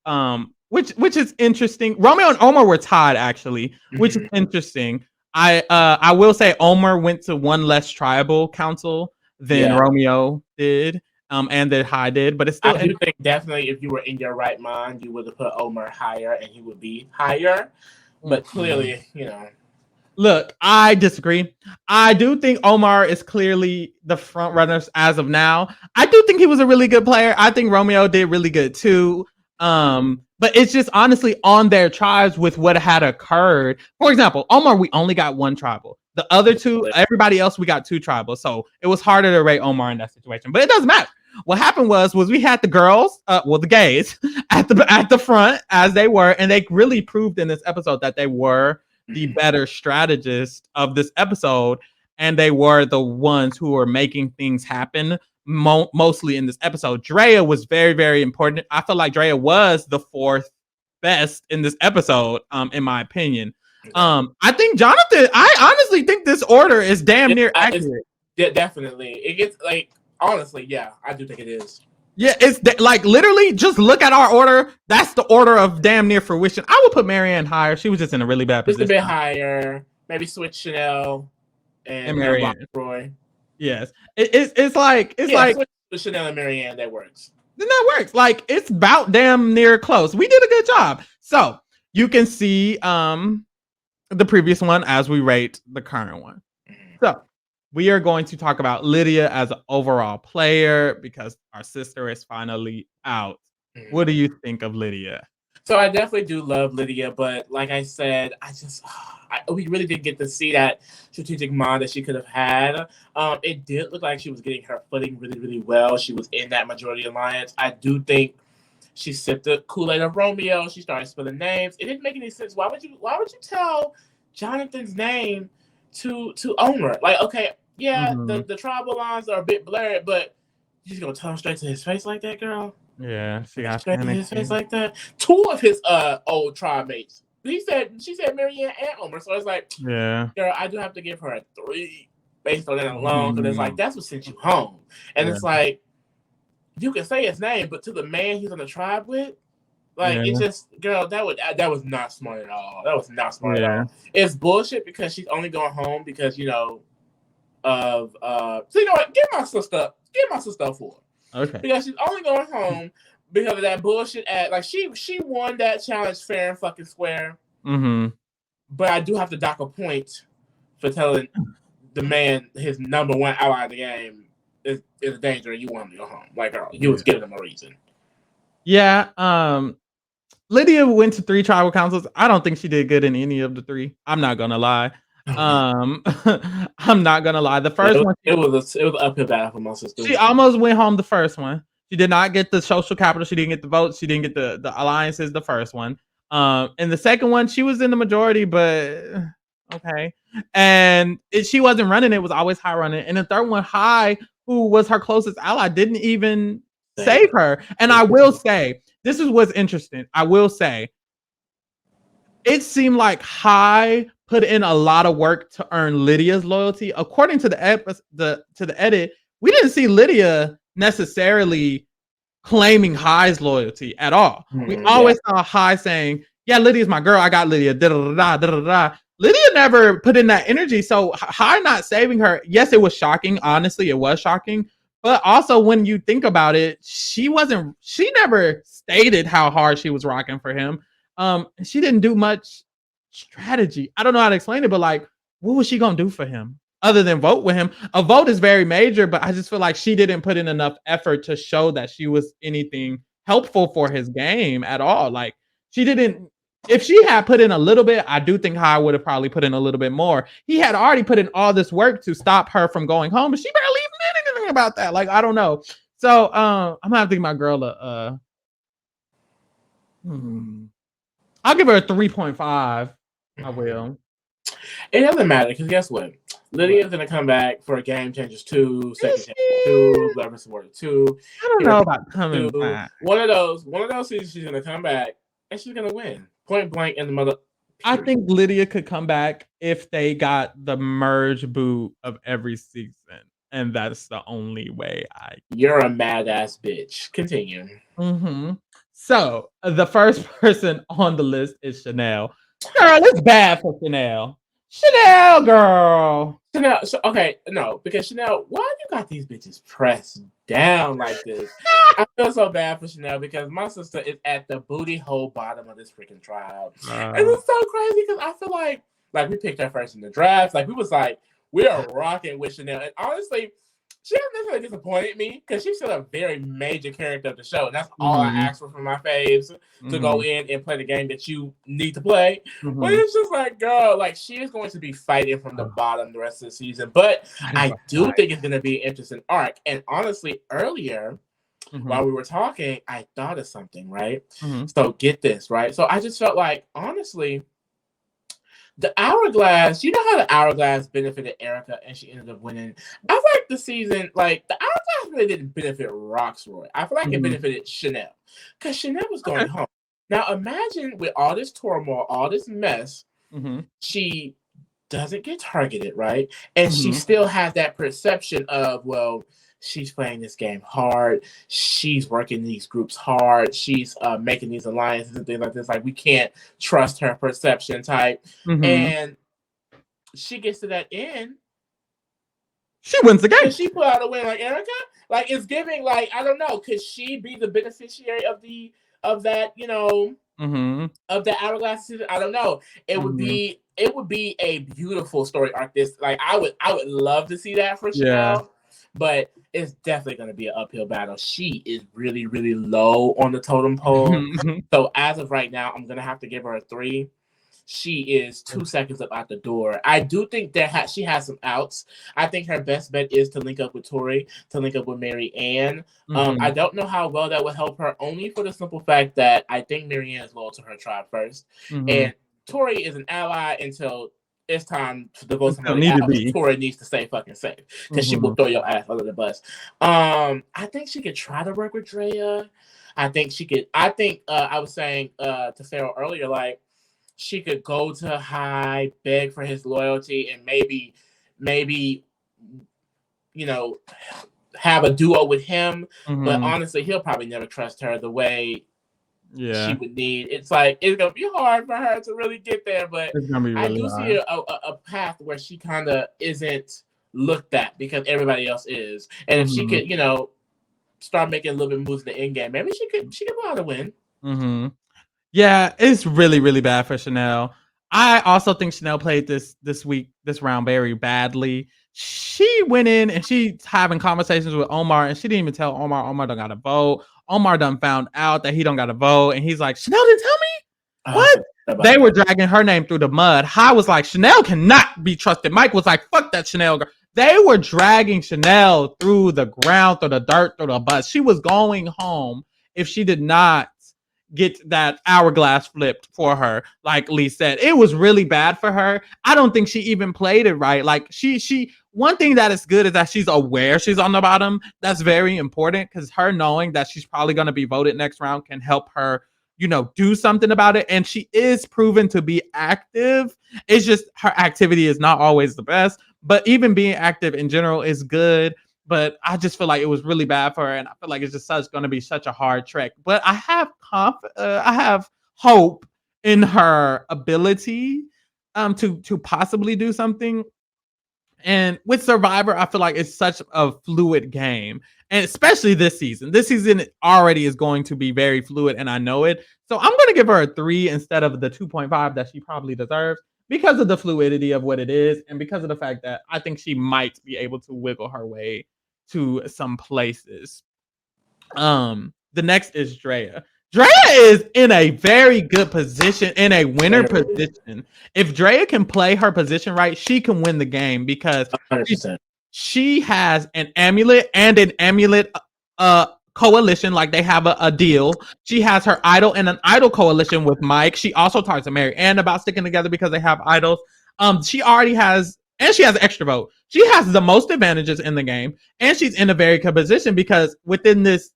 which is interesting. Romeo and Omar were tied actually, which is interesting. I will say Omar went to one less tribal council than
Yeah.
Romeo did, and that High did, but it's still.
I do think definitely if you were in your right mind, you would have put Omar higher and he would be higher. But clearly,
Look, I disagree. I do think Omar is clearly the front runners as of now. I do think he was a really good player. I think Romeo did really good too. But it's just honestly on their tribes with what had occurred. For example, Omar, we only got one tribal. The other two, everybody else, we got two tribals. So it was harder to rate Omar in that situation. But it doesn't matter. What happened was we had the girls, the gays, at the front as they were, and they really proved in this episode that they were the better strategist of this episode, and they were the ones who were making things happen mostly in this episode. Drea was very, very important. I feel like Drea was the fourth best in this episode, in my opinion. I think Jonathan, I honestly think this order is damn near accurate.
Yeah, definitely. It gets honestly, yeah, I do think it is.
Yeah, it's like literally just look at our order. That's the order of damn near fruition. I would put Marianne higher. She was just in a really bad position.
Just a bit higher. Maybe switch Chanel and Marianne. Roy.
Yes, it's like
switch Chanel and Marianne. That works.
Then that works. Like it's about damn near close. We did a good job. So you can see the previous one as we rate the current one. So we are going to talk about Lydia as an overall player because our sister is finally out. What do you think of Lydia?
So I definitely do love Lydia, but like I said, we really didn't get to see that strategic mind that she could have had. It did look like she was getting her footing really, really well. She was in that majority alliance. I do think she sipped the Kool-Aid of Romeo. She started spilling names. It didn't make any sense. Why would you tell Jonathan's name to Omar? Like, okay, yeah, the tribal lines are a bit blurred, but you're just gonna tell him straight to his face like that, girl?
Yeah, she got
straight to his face like that. Two of his old tribe mates. She said Marianne and Omar, so it's like,
yeah,
girl, I do have to give her a 3 based on that alone, because it's like that's what sent you home, and it's like you can say his name, but to the man he's on the tribe with, like it just, girl, that was not smart at all. That was not smart at all. It's bullshit because she's only going home because of so you know what? Give my sister a 4.
Okay.
Because she's only going home because of that bullshit ad. Like she won that challenge fair and fucking square. But I do have to dock a point for telling the man his number one ally of the game is a danger and you want him to go home. Like, girl, you was giving him a reason. Yeah.
Lydia went to 3 tribal councils. I don't think she did good in any of the 3. I'm not gonna lie. I'm not gonna lie. The first one,
it was an uphill battle for my sister.
She almost went home the first one. She did not get the social capital. She didn't get the votes. She didn't get the alliances. The first one, and the second one, she was in the majority, but okay. And she wasn't running. It was always High running. And the third one, High, who was her closest ally, didn't even save her. And I will say, this is what's interesting. I will say, it seemed like High put in a lot of work to earn Lydia's loyalty. According to the edit, we didn't see Lydia necessarily claiming High's loyalty at all. We always saw High saying, "Yeah, Lydia's my girl. I got Lydia." Lydia never put in that energy. So High not saving her, yes, it was shocking. Honestly, it was shocking. But also, when you think about it, she never stated how hard she was rocking for him. She didn't do much strategy. I don't know how to explain it, but like, what was she gonna do for him other than vote with him? A vote is very major, but I just feel like she didn't put in enough effort to show that she was anything helpful for his game at all. Like, she didn't. If she had put in a little bit, I do think High would have probably put in a little bit more. He had already put in all this work to stop her from going home, but she barely even did anything about that. Like, I don't know. So I'm gonna have to give my girl I'll give her a 3.5. I will.
It doesn't matter because guess what? Lydia's gonna come back for a Game Changers 2, Second Chance 2, Blood vs. Water 2.
I don't know about coming back.
One of those seasons she's gonna come back and she's gonna win. Point blank in the mother.
I think Lydia could come back if they got the merge boot of every season. and that's the only way I.
You're a mad ass bitch. Continue.
Mm-hmm. So the first person on the list is Chanel. Girl, it's bad for Chanel. Chanel, girl.
Chanel, so, okay, no, because Chanel, why you got these bitches pressed down like this? I feel so bad for Chanel because my sister is at the booty hole bottom of this freaking trial. And it's so crazy because I feel like we picked her first in the draft. Like we was like, we are rocking with Chanel. And honestly, she hasn't necessarily disappointed me because she's still a very major character of the show. And that's all I asked for from my faves to go in and play the game that you need to play. But it's just like, girl, like she is going to be fighting from the bottom the rest of the season. But I do think it's going to be an interesting arc. And honestly, earlier, while we were talking, I thought of something, right? So get this, right? So I just felt like, honestly, the hourglass, you know how the hourglass benefited Erica and she ended up winning. I feel like the season, like the hourglass really didn't benefit Roxroy. I feel like it benefited Chanel because Chanel was going home. Now imagine with all this turmoil, all this mess, she doesn't get targeted, right? And she still has that perception of, well, she's playing this game hard. She's working these groups hard. She's making these alliances and things like this. Like we can't trust her perception type. And she gets to that end.
She wins the game.
Could she pull out a win like Erica? Like it's giving. Like I don't know. Could she be the beneficiary of that? You know, of the hourglass season? I don't know. It would be. It would be a beautiful story arc. This like I would love to see that for Chanel. But it's definitely going to be an uphill battle. She is really, really low on the totem pole. So as of right now, I'm going to have to give her a 3. She is 2 seconds up out the door. I do think that she has some outs. I think her best bet is to link up with Tori, to link up with Mary Ann. I don't know how well that would help her, only for the simple fact that I think Mary Ann is loyal to her tribe first. And Tori is an ally until it's time to go somebody else. Tori needs to stay fucking safe because she will throw your ass under the bus. I think she could try to work with Drea. I think she could. I think I was saying to Farrell earlier, like she could go to High, beg for his loyalty, and maybe you know have a duo with him. But honestly, he'll probably never trust her the way she would need. It's like it's gonna be hard for her to really get there, but really I do see a path where she kind of isn't looked at because everybody else is. And if she could, start making a little bit moves in the end game, maybe she could go out and win.
Yeah, it's really, really bad for Chanel. I also think Chanel played this round very badly. She went in and she's having conversations with Omar, and she didn't even tell Omar don't got to vote. Omar done found out that he don't got to vote, and he's like, Chanel didn't tell me? What? They were dragging her name through the mud. High was like, Chanel cannot be trusted. Mike was like, fuck that Chanel girl. They were dragging Chanel through the ground, through the dirt, through the bus. She was going home if she did not get that hourglass flipped for her. Like Lee said, it was really bad for her. I don't think she even played it right. Like she one thing that is good is that she's aware she's on the bottom. That's very important because her knowing that she's probably going to be voted next round can help her, do something about it. And she is proven to be active. It's just her activity is not always the best, but even being active in general is good. But I just feel like it was really bad for her, and I feel like it's just going to be such a hard trek. But I have I have hope in her ability to possibly do something. And with Survivor, I feel like it's such a fluid game, and especially this season. This season already is going to be very fluid, and I know it. So I'm going to give her a 3 instead of the 2.5 that she probably deserves, because of the fluidity of what it is, and because of the fact that I think she might be able to wiggle her way to some places. The next is Drea. Drea is in a very good position, in a winner position. If Drea can play her position right, she can win the game because
100%.
She has an amulet and an amulet coalition, like they have a deal. She has her idol and an idol coalition with Mike. She also talks to Mary Ann about sticking together because they have idols. She already has, and she has an extra vote. She has the most advantages in the game, and she's in a very good position because within this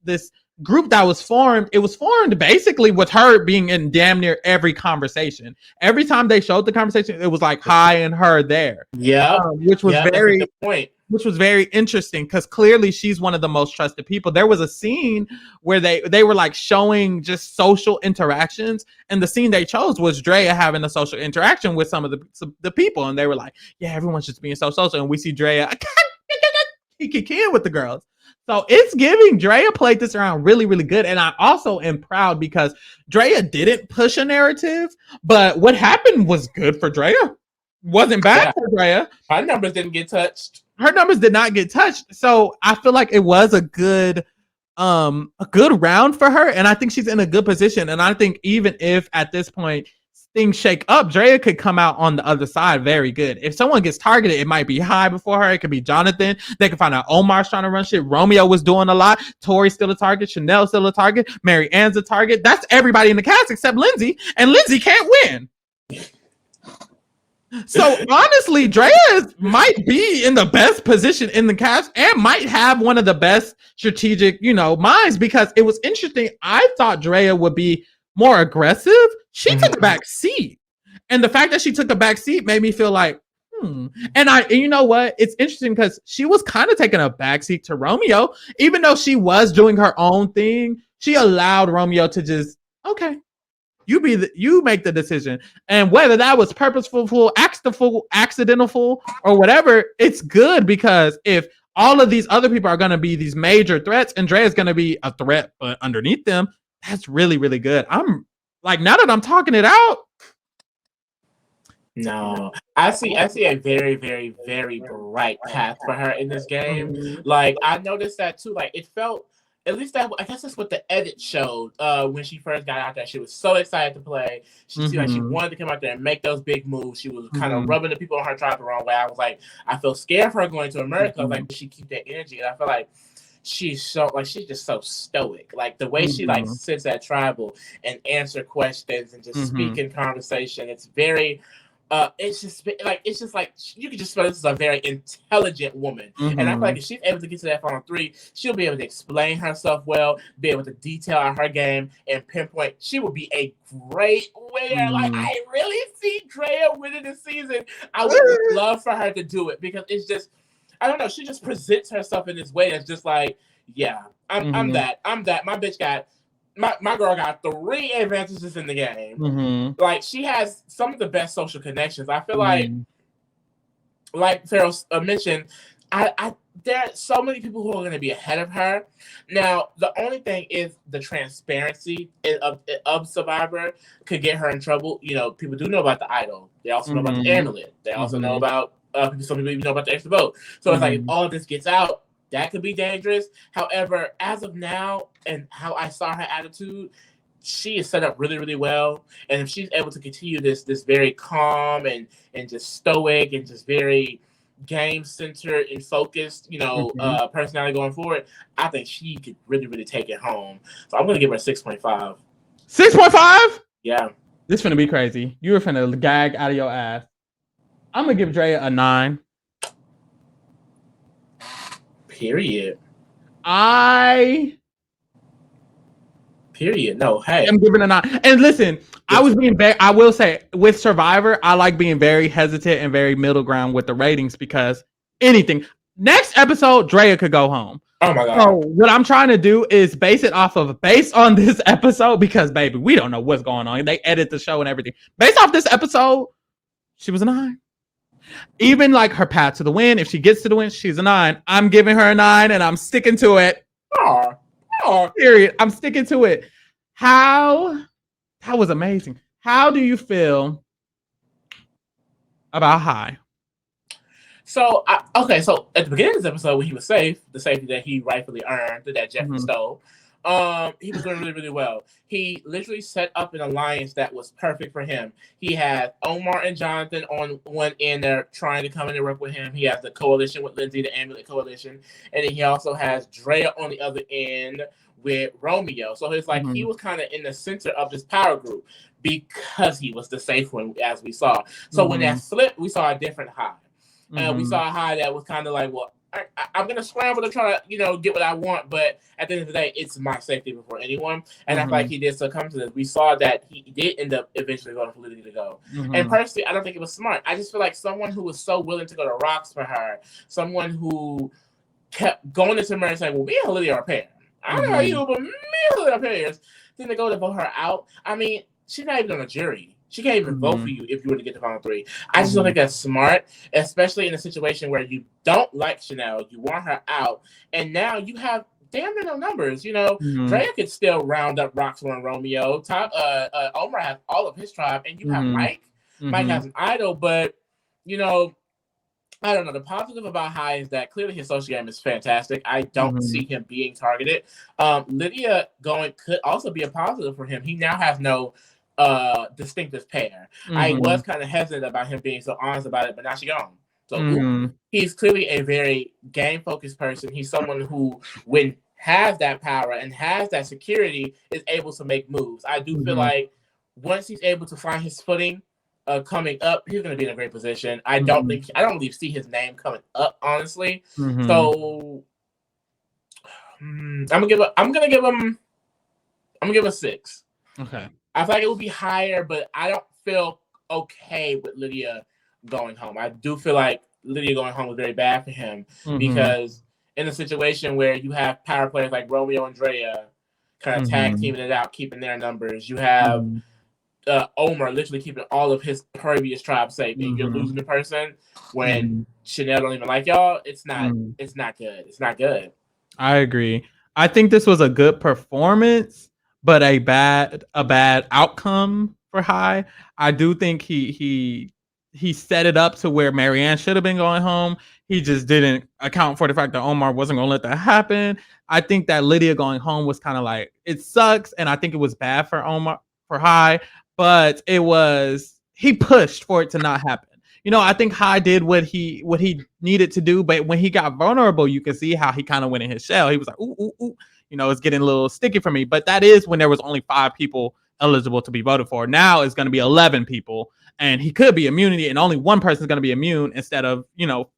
group that was formed, it was formed basically with her being in damn near every conversation. Every time they showed the conversation, it was like High and her there.
Yeah,
which was very
good point.
which was very interesting because clearly she's one of the most trusted people. There was a scene where they were like showing just social interactions, and the scene they chose was Drea having a social interaction with some of the people, and they were like, "Yeah, everyone's just being so social," and we see Drea kicking with the girls. So it's giving. Drea played this around really, really good, and I also am proud because Drea didn't push a narrative, but what happened was good for Drea. Wasn't bad for Drea.
Her numbers didn't get touched.
Her numbers did not get touched. So I feel like it was a good round for her. And I think she's in a good position. And I think even if at this point things shake up, Drea could come out on the other side very good. If someone gets targeted, it might be High before her. It could be Jonathan. They can find out Omar's trying to run shit. Romeo was doing a lot. Tori's still a target. Chanel's still a target. Mary Ann's a target. That's everybody in the cast except Lindsay. And Lindsay can't win. So honestly, Drea might be in the best position in the cast and might have one of the best strategic, minds, because it was interesting. I thought Drea would be more aggressive. She took a back seat. And the fact that she took a back seat made me feel like, And you know what? It's interesting because she was kind of taking a back seat to Romeo, even though she was doing her own thing. She allowed Romeo to just, okay. You make the decision, and whether that was purposeful, accidental, or whatever, it's good because if all of these other people are going to be these major threats, and Drea's going to be a threat, but underneath them, that's really, really good. I'm like, now that I'm talking it out.
No, I see a very, very, very bright path for her in this game. Like I noticed that too. Like it felt. At least I guess that's what the edit showed when she first got out there. She was so excited to play. She seemed like she wanted to come out there and make those big moves. She was kind of rubbing the people on her tribe the wrong way. I was like, I feel scared for her going to America. I was like, does she keep that energy? And I feel like she's just so stoic. Like the way she like sits at tribal and answer questions and just speak in conversation. It's very. It's just like you can just smell this is a very intelligent woman, and I feel like if she's able to get to that final 3, she'll be able to explain herself well, be able to detail out her game and pinpoint. She will be a great winner. Like I really see Drea winning this season. I would love for her to do it because it's just I don't know. She just presents herself in this way that's just like, yeah, I'm that. My bitch got. My girl got 3 advantages in the game. Like she has some of the best social connections. I feel like Farrell mentioned, I there are so many people who are going to be ahead of her. Now the only thing is the transparency of Survivor could get her in trouble. People do know about the idol. They also know about the amulet. They also know about some people even know about the extra vote. So it's like if all of this gets out. That could be dangerous. However, as of now, and how I saw her attitude, she is set up really, really well. And if she's able to continue this very calm and just stoic and just very game centered and focused, personality going forward, I think she could really, really take it home. So I'm gonna give her a 6.5.
6.5?
Yeah.
This is gonna be crazy. You were finna gag out of your ass. I'm gonna give Drea a 9.
Period.
Period.
No, hey.
I'm giving a 9. And listen, I will say with Survivor, I like being very hesitant and very middle ground with the ratings because next episode, Drea could go home.
Oh my God.
So what I'm trying to do is based on this episode, because baby, we don't know what's going on. They edit the show and everything. Based off this episode, she was a 9. Even like her path to the win, if she gets to the win, she's a 9. I'm giving her a 9 and I'm sticking to it. Period. I'm sticking to it. That was amazing. How do you feel about High?
So, so at the beginning of this episode, when he was safe, the safety that he rightfully earned, that Jeffrey stole, he was doing really, really well. He literally set up an alliance that was perfect for him. He had Omar and Jonathan on one end there trying to come in and work with him. He has the coalition with Lindsay, the Amulet Coalition. And then he also has Drea on the other end with Romeo. So it's like he was kind of in the center of this power group because he was the safe one, as we saw. So when that flipped, we saw a different High. We saw a High that was kind of like, well, I'm gonna scramble to try to get what I want, but at the end of the day, it's my safety before anyone. And I feel like he did succumb to this. We saw that he did end up eventually going for Lydia to go. And personally, I don't think it was smart. I just feel like someone who was so willing to go to rocks for her, someone who kept going into marriage saying, "Well, me and Lydia are a pair. I don't know how you, but me and Lydia are pairs." Then to go to vote her out. I mean, she's not even on a jury. She can't even vote for you if you were to get the final three. I just don't think that's smart, especially in a situation where you don't like Chanel, you want her out, and now you have damn near no numbers. Drea could still round up Roxanne and Romeo. Omar has all of his tribe, and you have Mike. Mike has an idol, but I don't know. The positive about High is that clearly his social game is fantastic. I don't see him being targeted. Lydia going could also be a positive for him. He now has no distinctive pair. I was kind of hesitant about him being so honest about it, but now she's gone. So he's clearly a very game focused person. He's someone who, when has that power and has that security, is able to make moves. I do feel like once he's able to find his footing coming up, he's going to be in a great position. I don't really see his name coming up, honestly. So I'm gonna give him a 6.
Okay.
I feel like it would be higher, but I don't feel okay with Lydia going home. I do feel like Lydia going home was very bad for him because in a situation where you have power players like Romeo and Drea kind of tag teaming it out, keeping their numbers, you have Omar literally keeping all of his previous tribe safe, and you're losing the person when Chanel don't even like y'all. It's not good. It's not good.
I agree. I think this was a good performance, but a bad outcome for High. I do think he set it up to where Marianne should have been going home. He just didn't account for the fact that Omar wasn't going to let that happen. I think that Lydia going home was kind of like, it sucks, and I think it was bad for Omar, for High, but he pushed for it to not happen. I think High did what he needed to do, but when he got vulnerable, you can see how he kind of went in his shell. He was like, ooh, ooh, ooh, it's getting a little sticky for me. But that is when there was only 5 people eligible to be voted for. Now it's going to be 11 people, and he could be immunity, and only one person is going to be immune instead of,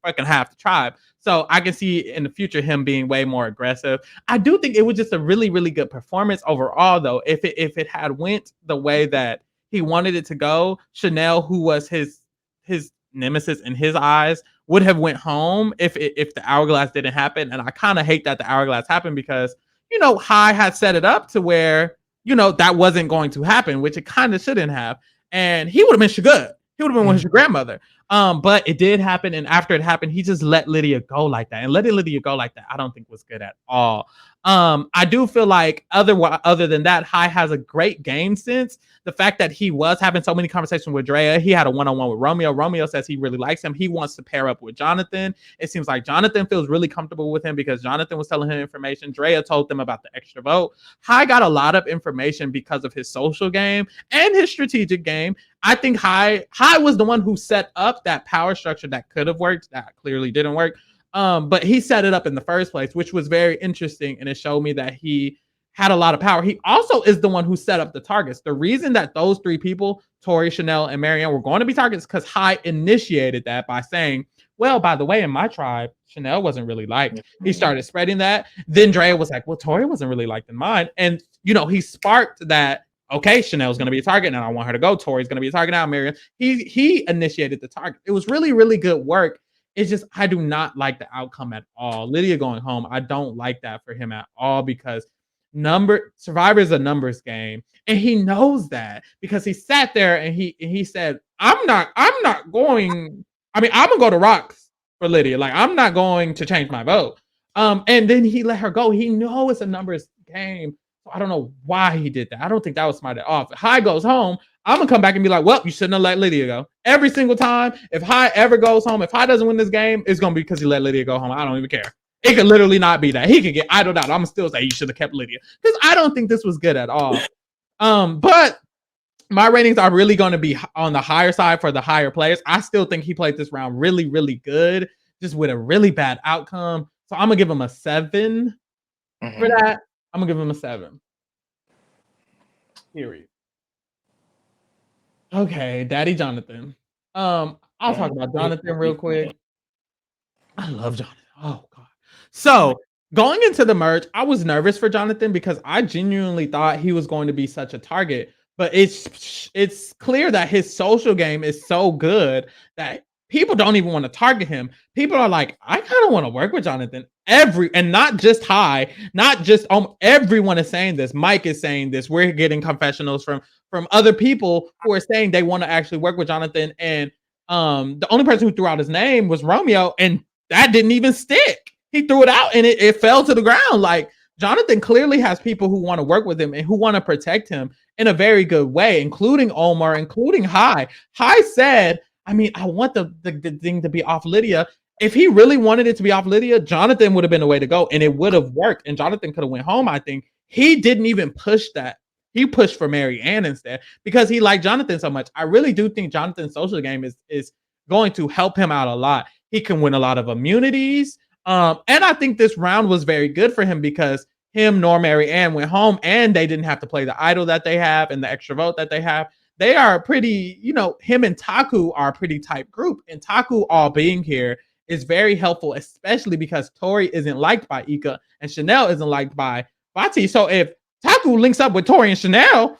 fucking half the tribe. So I can see in the future him being way more aggressive. I do think it was just a really, really good performance overall, though. If it had went the way that he wanted it to go, Chanel, who was his nemesis in his eyes, would have went home if the hourglass didn't happen. And I kind of hate that the hourglass happened because High had set it up to where that wasn't going to happen, which it kind of shouldn't have, and he would have been good. He would have been with his grandmother. But it did happen, and after it happened, he just let Lydia go like that, and letting Lydia go like that, I don't think was good at all. I do feel like other than that, High has a great game sense. The fact that he was having so many conversations with Drea, he had a one-on-one with Romeo. Romeo says he really likes him. He wants to pair up with Jonathan. It seems like Jonathan feels really comfortable with him because Jonathan was telling him information. Drea told them about the extra vote. High got a lot of information because of his social game and his strategic game. I think High was the one who set up that power structure that could have worked, that clearly didn't work. But he set it up in the first place, which was very interesting, and it showed me that he had a lot of power. He also is the one who set up the targets. The reason that those 3 people, Tori, Chanel, and Marianne, were going to be targets because High initiated that by saying, well, by the way, in my tribe, Chanel wasn't really liked. He started spreading that. Then Drea was like, well, Tori wasn't really liked in mine. And, he sparked that, okay, Chanel's going to be a target, and I want her to go. Tori's going to be a target now. Marianne, he initiated the target. It was really, really good work. It's just, I do not like the outcome at all. Lydia going home, I don't like that for him at all because Survivor is a numbers game, and he knows that because he sat there and he said, I'm not going. I mean, I'm gonna go to rocks for Lydia. Like, I'm not going to change my vote. And then he let her go. He knows it's a numbers game. So I don't know why he did that. I don't think that was smart at all. If High goes home, I'm gonna come back and be like, well, you shouldn't have let Lydia go. Every single time, if High ever goes home, if High doesn't win this game, it's gonna be because he let Lydia go home. I don't even care. It could literally not be that. He could get idled out. I'm gonna still say he should have kept Lydia because I don't think this was good at all. But my ratings are really going to be on the higher side for the higher players. I still think he played this round really, really good, just with a really bad outcome. So I'm gonna give him a 7 for that. I'm gonna give him a 7. Period. Okay, Daddy Jonathan. I'll talk about Jonathan real quick. I love Jonathan. Oh god. So going into the merge, I was nervous for Jonathan because I genuinely thought he was going to be such a target. But it's clear that his social game is so good that people don't even want to target him. People are like, I kind of want to work with Jonathan. And not just not just everyone is saying this. Mike is saying this. We're getting confessionals from other people who are saying they want to actually work with Jonathan. And the only person who threw out his name was Romeo, and that didn't even stick. He threw it out and it fell to the ground. Like Jonathan clearly has people who want to work with him and who want to protect him in a very good way, including Omar, including High. High said, I mean, I want the thing to be off Lydia. If he really wanted it to be off Lydia, Jonathan would have been the way to go and it would have worked. And Jonathan could have went home, I think. He didn't even push that. He pushed for Mary Ann instead because he liked Jonathan so much. I really do think Jonathan's social game is going to help him out a lot. He can win a lot of immunities. And I think this round was very good for him because him nor Mary Ann went home and they didn't have to play the idol that they have and the extra vote that they have. They are pretty, him and Taku are a pretty tight group. And Taku all being here is very helpful, especially because Tori isn't liked by Ika and Chanel isn't liked by Fati. So if Taku links up with Tori and Chanel,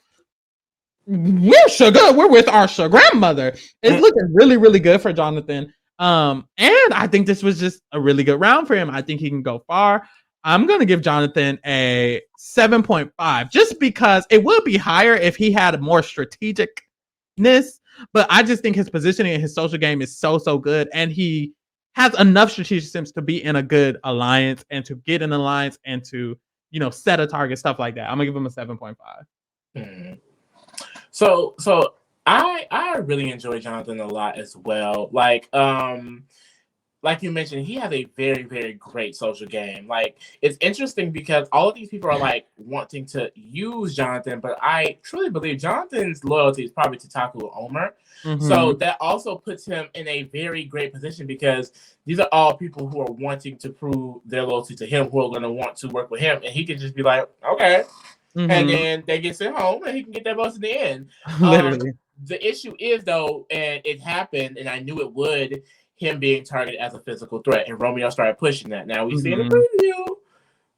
we're sugar. We're with our grandmother. It's looking really, really good for Jonathan. And I think this was just a really good round for him. I think he can go far. I'm going to give Jonathan a 7.5 just because it would be higher if he had more strategicness. But I just think his positioning and his social game is so good. And he has enough strategic sense to be in a good alliance and to get an alliance and to, set a target, stuff like that. I'm going to give him a 7.5.
Mm-hmm. So I really enjoy Jonathan a lot as well. Like you mentioned, he has a very, very great social game. Like, it's interesting because all of these people are like wanting to use Jonathan, but I truly believe Jonathan's loyalty is probably to Taku and Omar. Mm-hmm. So that also puts him in a very great position because these are all people who are wanting to prove their loyalty to him, who are going to want to work with him, and he can just be like, okay. Mm-hmm. And then they get sent home and he can get that votes in the end. Literally. The issue is, though, and it happened, and I knew it would, him being targeted as a physical threat. And Romeo started pushing that. Now we see in the preview,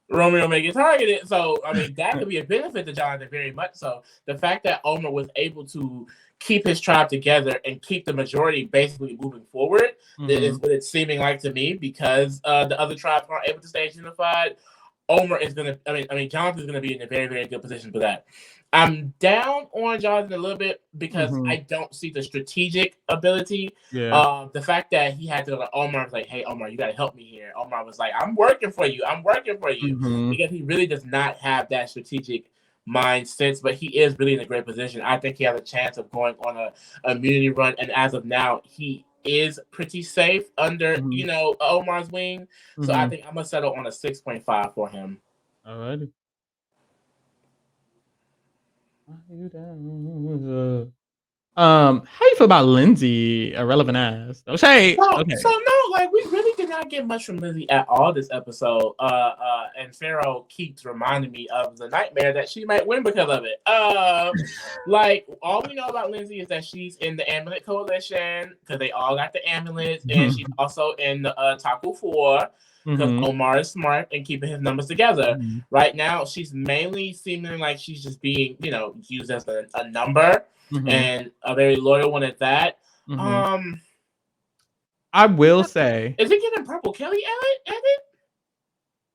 Romeo may get targeted. So, I mean, that could be a benefit to Jonathan very much so. The fact that Omar was able to keep his tribe together and keep the majority basically moving forward is what it's seeming like to me because the other tribes aren't able to stay unified. Omar is going to, Jonathan's going to be in a very, very good position for that. I'm down on Jonathan a little bit because I don't see the strategic ability. Yeah. The fact that he had to go to Omar was like, hey, Omar, you got to help me here. Omar was like, I'm working for you. Because he really does not have that strategic mindset, but he is really in a great position. I think he has a chance of going on a immunity run. And as of now, he is pretty safe under, Omar's wing. So I think I'm going to settle on a 6.5 for him.
All right. How you feel about Lindsay? Irrelevant ass. Okay.
So no, like we really did not get much from Lindsay at all this episode. And Pharaoh keeps reminding me of the nightmare that she might win because of it. Like all we know about Lindsay is that she's in the Amulet Coalition because they all got the amulets, and she's also in the Taku 4. Because Omar is smart and keeping his numbers together. Right now, she's mainly seeming like she's just being, used as a number and a very loyal one at that.
I will say,
is it getting Purple Kelly edit?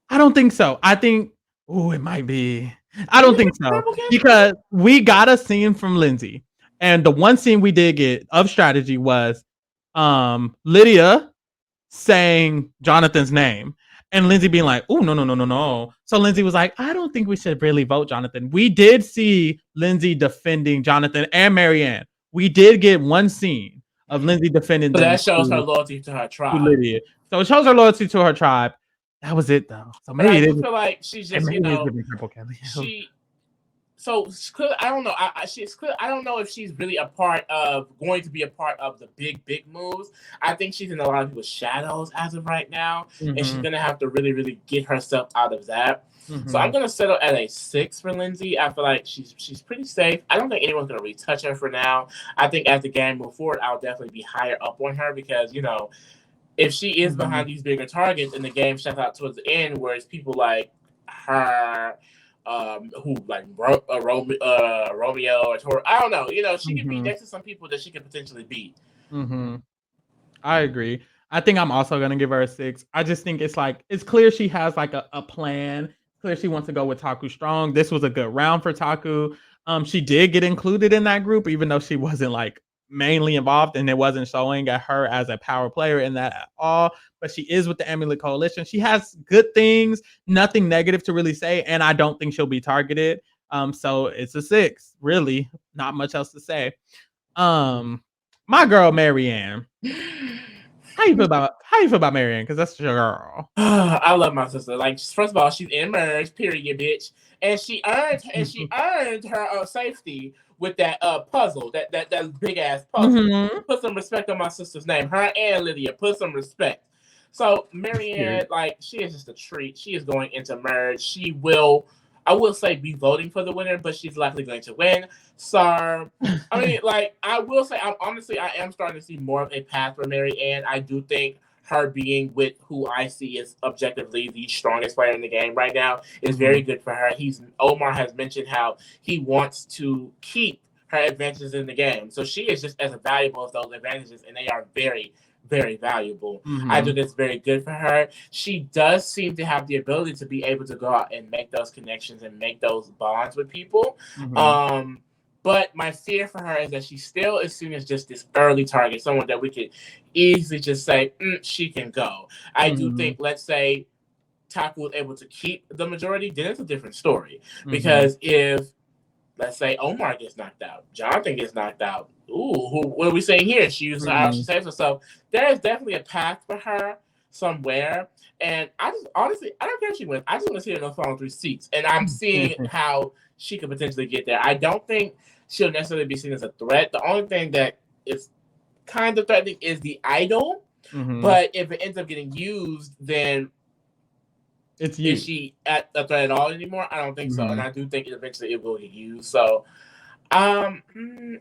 I don't think so. I think, it might be. I don't think so because we got a scene from Lindsay, and the one scene we did get of strategy was Lydia saying Jonathan's name and Lindsay being like, oh, no. So Lindsay was like, I don't think we should really vote Jonathan. We did see Lindsay defending Jonathan and Mary Ann. We did get one scene of Lindsay defending them.
That shows her loyalty to her tribe.
Lydia. So it shows her loyalty to her tribe. That was it, though. So maybe
I feel like she's just, So I don't know. I don't know if she's really going to be a part of the big moves. I think she's in a lot of people's shadows as of right now, and she's gonna have to really, really get herself out of that. So I'm gonna settle at a 6 for Lindsay. I feel like she's pretty safe. I don't think anyone's gonna retouch her for now. I think as the game moves forward, I'll definitely be higher up on her because if she is behind these bigger targets and the game shuts out towards the end, where it's people like her, who like Romeo or Tor, I don't know. She could be next to some people that she could potentially beat.
I agree. I think I'm also gonna give her a 6. I just think it's clear she has like a plan. It's clear she wants to go with Taku strong. This was a good round for Taku. She did get included in that group, even though she wasn't like mainly involved and it wasn't showing at her as a power player in that at all. But she is with the Amulet Coalition. She has good things, nothing negative to really say, and I don't think she'll be targeted. So it's a 6. Really, not much else to say. My girl Marianne. How you feel about Marianne? Because that's your girl.
I love my sister. Like, first of all, she's in merge, period, bitch, and she earned her safety with that puzzle, that big ass puzzle. Put some respect on my sister's name. Her and Lydia, put some respect. So Marianne, like, she is just a treat. She is going into merge. She will, I will say, be voting for the winner, but she's likely going to win. So, I mean, like, I will say, I am starting to see more of a path for Marianne. I do think her being with who I see as objectively the strongest player in the game right now is very good for her. Omar has mentioned how he wants to keep her advantages in the game. So she is just as valuable as those advantages, and they are very, very valuable. I think it's very good for her. She does seem to have the ability to be able to go out and make those connections and make those bonds with people. But my fear for her is that she still is seen as just this early target, someone that we could easily just say, she can go. I do think, let's say, Taku was able to keep the majority, then it's a different story. Because if, let's say, Omar gets knocked out, Jonathan gets knocked out, what are we saying here? She uses how she saves herself. There is definitely a path for her somewhere. And I just, honestly, I don't care if she wins. I just want to see her in those final 3 seats. And I'm seeing how she could potentially get there. I don't think she'll necessarily be seen as a threat. The only thing that is kind of threatening is the idol. But if it ends up getting used, then is she at a threat at all anymore? I don't think so. And I do think eventually it will get used. So, I don't know.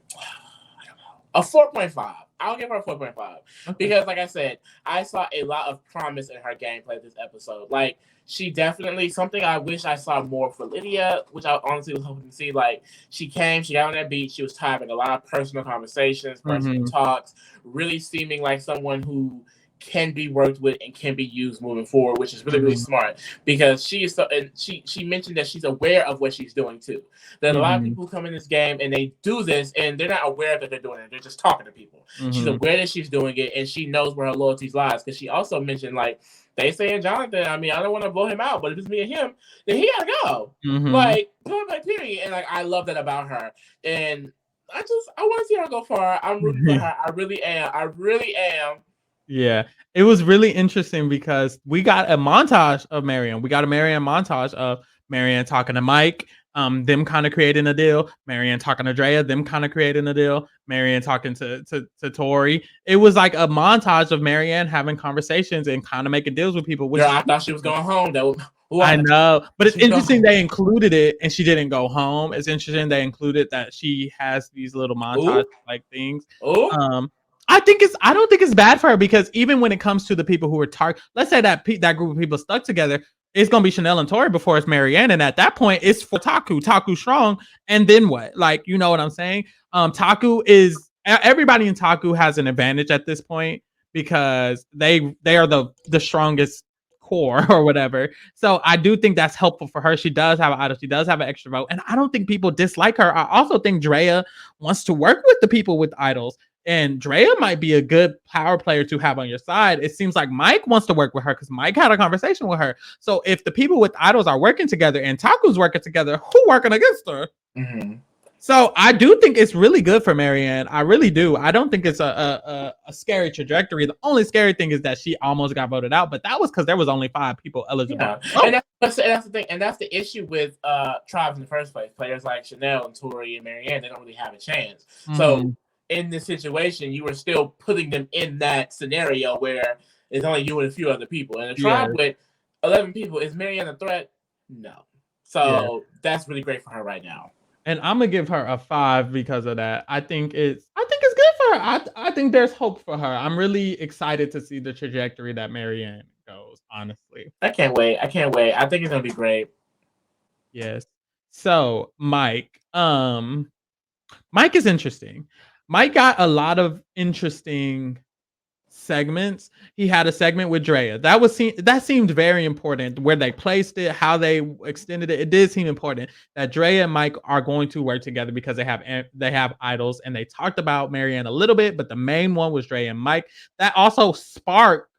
A 4.5. I'll give her a 4.5 because, like I said, I saw a lot of promise in her gameplay this episode. Like, she definitely, something I wish I saw more for Lydia, which I honestly was hoping to see. Like, she got on that beach, she was having a lot of personal conversations, personal talks, really seeming like someone who can be worked with and can be used moving forward, which is really, really smart because she is so, and she mentioned that she's aware of what she's doing too. That a lot of people come in this game and they do this and they're not aware that they're doing it. They're just talking to people. She's aware that she's doing it and she knows where her loyalties lies because she also mentioned, like, they saying Jonathan, I mean, I don't want to blow him out, but if it's me and him, then he gotta go. Like, point blank period. And like, I love that about her. And I want to see her go far. I'm rooting for her. I really am.
Yeah, it was really interesting because we got a montage of Marianne. We got a Marianne montage of Marianne talking to Mike, them kind of creating a deal. Marianne talking to Drea, them kind of creating a deal. Marianne talking to Tori. It was like a montage of Marianne having conversations and kind of making deals with people. Which
I thought she was going home though.
I know, but it's interesting they included it and she didn't go home. It's interesting they included that she has these little montage like things. I don't think it's bad for her because even when it comes to the people who are let's say that group of people stuck together, it's gonna be Chanel and Tori before it's Marianne, and at that point, it's for Taku strong, and then what? Like, you know what I'm saying? Taku is everybody in Taku has an advantage at this point because they are the strongest core or whatever. So I do think that's helpful for her. She does have an idol. She does have an extra vote, and I don't think people dislike her. I also think Drea wants to work with the people with idols. And Drea might be a good power player to have on your side. It seems like Mike wants to work with her because Mike had a conversation with her. So if the people with idols are working together and Taku's working together, who working against her? So I do think it's really good for Marianne. I really do. I don't think it's a scary trajectory. The only scary thing is that she almost got voted out, but that was because there was only 5 people eligible.
Yeah. And that's the thing. And that's the issue with tribes in the first place. Players like Chanel and Tori and Marianne, they don't really have a chance. So in this situation, you were still putting them in that scenario where it's only you and a few other people. And a tribe with 11 people, is Marianne a threat? No. So that's really great for her right now.
And I'm gonna give her a 5 because of that. I think it's good for her. I think there's hope for her. I'm really excited to see the trajectory that Marianne goes, honestly.
I can't wait. I can't wait. I think it's gonna be great.
Yes. So, Mike, Mike is interesting. Mike got a lot of interesting segments. He had a segment with Drea. That seemed very important. Where they placed it, how they extended it. It did seem important that Drea and Mike are going to work together because they have idols, and they talked about Marianne a little bit, but the main one was Drea and Mike. That also sparked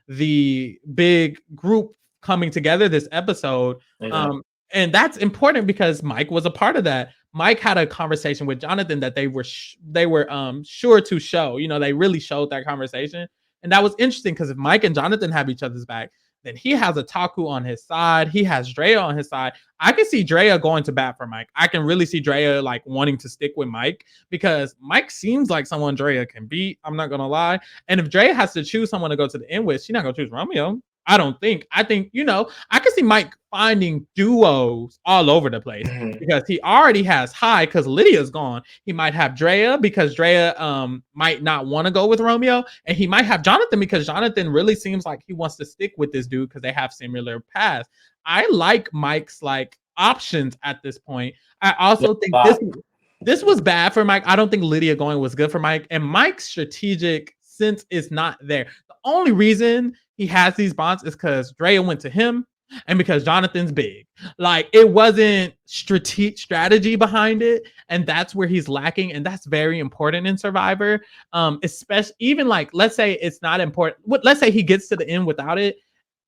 the big group coming together this episode.
Yeah.
And that's important because Mike was a part of that. Mike had a conversation with Jonathan that they were sure to show. You know, they really showed that conversation, and that was interesting because if Mike and Jonathan have each other's back, then he has a Taku on his side. He has Drea on his side. I can see Drea going to bat for Mike. I can really see Drea like wanting to stick with Mike because Mike seems like someone Drea can beat. I'm not gonna lie. And if Drea has to choose someone to go to the end with, she's not gonna choose Romeo. I don't think. I think, I can see Mike finding duos all over the place because he already has High because Lydia's gone. He might have Drea because Drea might not want to go with Romeo. And he might have Jonathan because Jonathan really seems like he wants to stick with this dude because they have similar paths. I like Mike's like options at this point. I also think this was bad for Mike. I don't think Lydia going was good for Mike. And Mike's strategic sense is not there. The only reason he has these bonds is because Drea went to him and because Jonathan's big. Like, it wasn't strategy behind it, and that's where he's lacking, and that's very important in Survivor. Especially even like, let's say it's not important. Let's say he gets to the end without it.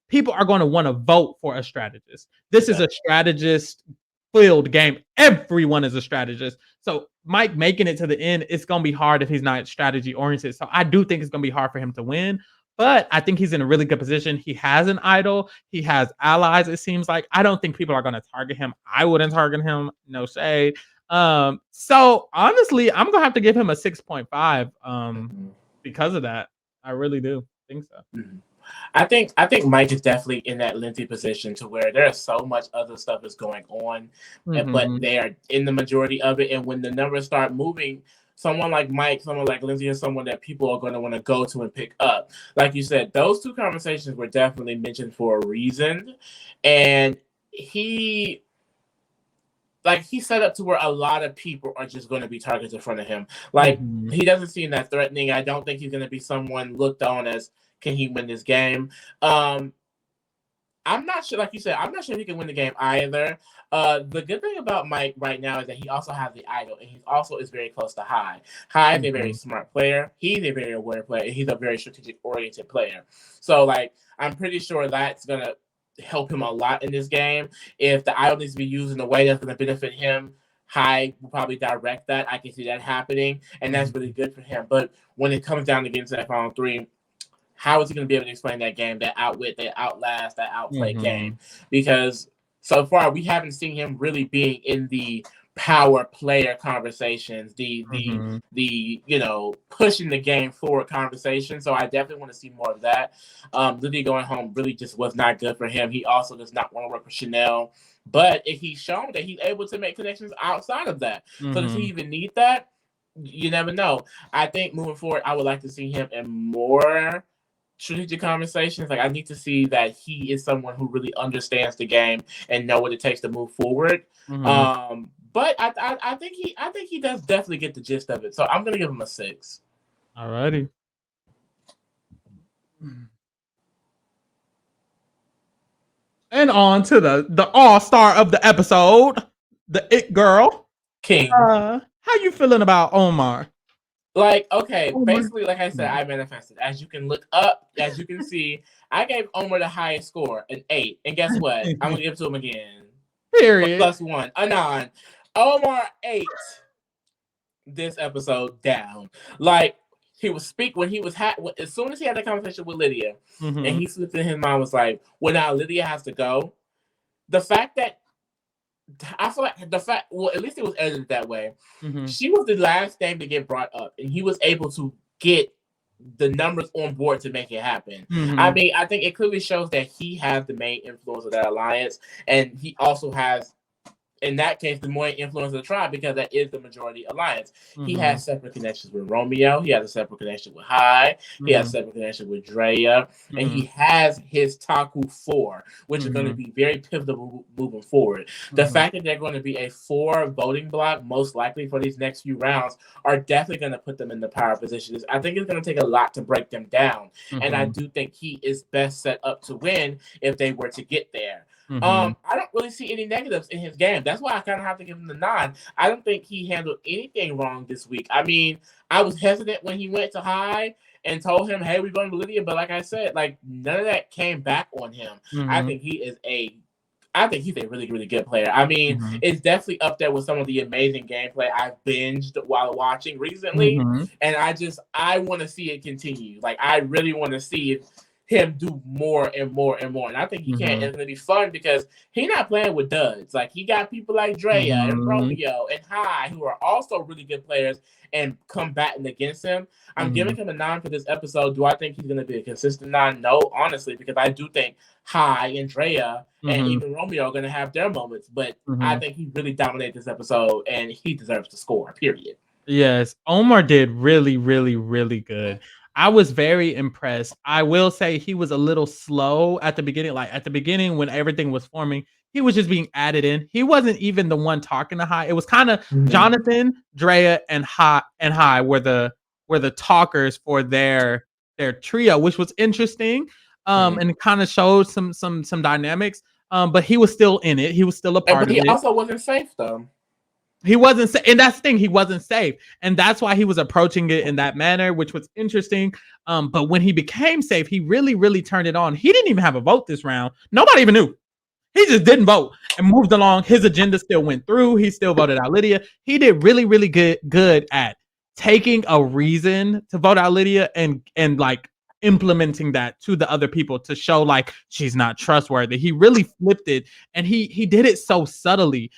People are going to want to vote for a strategist. This is a strategist filled game. Everyone is a strategist. So Mike making it to the end, it's going to be hard if he's not strategy oriented. So I do think it's going to be hard for him to win. But I think he's in a really good position. He has an idol. He has allies, it seems like. I don't think people are going to target him. I wouldn't target him. No shade. So honestly, I'm going to have to give him a 6.5 because of that. I really do think so.
I think Mike is definitely in that lengthy position to where there's so much other stuff is going on, but they are in the majority of it. And when the numbers start moving, someone like Mike, someone like Lindsay is someone that people are going to want to go to and pick up. Like you said, those two conversations were definitely mentioned for a reason. And he set up to where a lot of people are just going to be targeted in front of him. Like, he doesn't seem that threatening. I don't think he's going to be someone looked on as, can he win this game? I'm not sure, like you said, I'm not sure if he can win the game either. The good thing about Mike right now is that he also has the idol, and he also is very close to High. High is a very smart player. He's a very aware player, and he's a very strategic-oriented player. So, like, I'm pretty sure that's going to help him a lot in this game. If the idol needs to be used in a way that's going to benefit him, High will probably direct that. I can see that happening, and that's really good for him. But when it comes down to getting to that final three, how is he going to be able to explain that game, that outwit, that outlast, that outplay game? Because so far we haven't seen him really being in the power player conversations, the pushing the game forward conversation. So I definitely want to see more of that. Lydia going home really just was not good for him. He also does not want to work with Chanel. But if he's shown that he's able to make connections outside of that. So does he even need that? You never know. I think moving forward, I would like to see him in more strategic conversations. Like, I need to see that he is someone who really understands the game and know what it takes to move forward. But I think he does definitely get the gist of it. So I'm gonna give him a 6.
Alrighty. And on to the all-star of the episode, the It Girl.
King.
How you feeling about Omar?
Like, okay, basically, like I said, I manifested. As you can look up, as you can see, I gave Omar the highest score, an 8. And guess what? I'm going to give it to him again.
Period.
+1. A 9. Omar 8. This episode down. Like, he was as soon as he had that conversation with Lydia, and he slipped in his mind was like, well, now Lydia has to go. The fact that I feel like at least it was edited that way. She was the last name to get brought up, and he was able to get the numbers on board to make it happen. I mean, I think it clearly shows that he has the main influence of that alliance, and he also has in that case, the more influence of the tribe because that is the majority alliance. He
Mm-hmm.
has separate connections with Romeo. He has a separate connection with High. He has a
Mm-hmm.
separate connection with Drea. And
Mm-hmm.
he has his Taku 4, which is going to
Mm-hmm.
be very pivotal moving forward. The
Mm-hmm.
fact that they're going to be a 4 voting block, most likely for these next few rounds, are definitely going to put them in the power positions. I think it's going to take a lot to break them down. And I
Mm-hmm.
do think he is best set up to win if they were to get there.
Mm-hmm.
I don't really see any negatives in his game. That's why I kind of have to give him the nod. I don't think he handled anything wrong this week. I mean, I was hesitant when he went to High and told him, "Hey, we're going to Lydia," but like I said, like none of that came back on him. I
Mm-hmm.
think he is a I think he's a really, really good player. I mean,
Mm-hmm.
it's definitely up there with some of the amazing gameplay I've binged while watching recently.
Mm-hmm.
And I want to see it continue. Like, I really want to see him do more and more and more. And I think he can.
Mm-hmm.
It's going to be fun because he's not playing with duds. Like, he got people like Drea and
Mm-hmm.
Romeo and High who are also really good players and combating against him. I'm
Mm-hmm.
giving him a 9 for this episode. Do I think he's going to be a consistent 9? No, honestly, because I do think High and Drea and
Mm-hmm.
even Romeo are going to have their moments. But I
Mm-hmm.
think he really dominated this episode and he deserves to score, period.
Yes, Omar did really, really, really good. I was very impressed. I will say he was a little slow at the beginning. Like at the beginning, when everything was forming, he was just being added in. He wasn't even the one talking to High. It was kind of
Mm-hmm.
Jonathan, Drea, and High were the talkers for their trio, which was interesting.
Mm-hmm.
And it kind of showed some dynamics. But he was still in it. He was still a
But
part of
he
it.
also wasn't safe, though.
He wasn't, and that's the thing. He wasn't safe, and that's why he was approaching it in that manner, which was interesting. But when he became safe, he really, really turned it on. He didn't even have a vote this round. Nobody even knew. He just didn't vote and moved along. His agenda still went through. He still voted out Lydia. He did really, really good at taking a reason to vote out Lydia and like implementing that to the other people to show like she's not trustworthy. He really flipped it and he did it so subtly.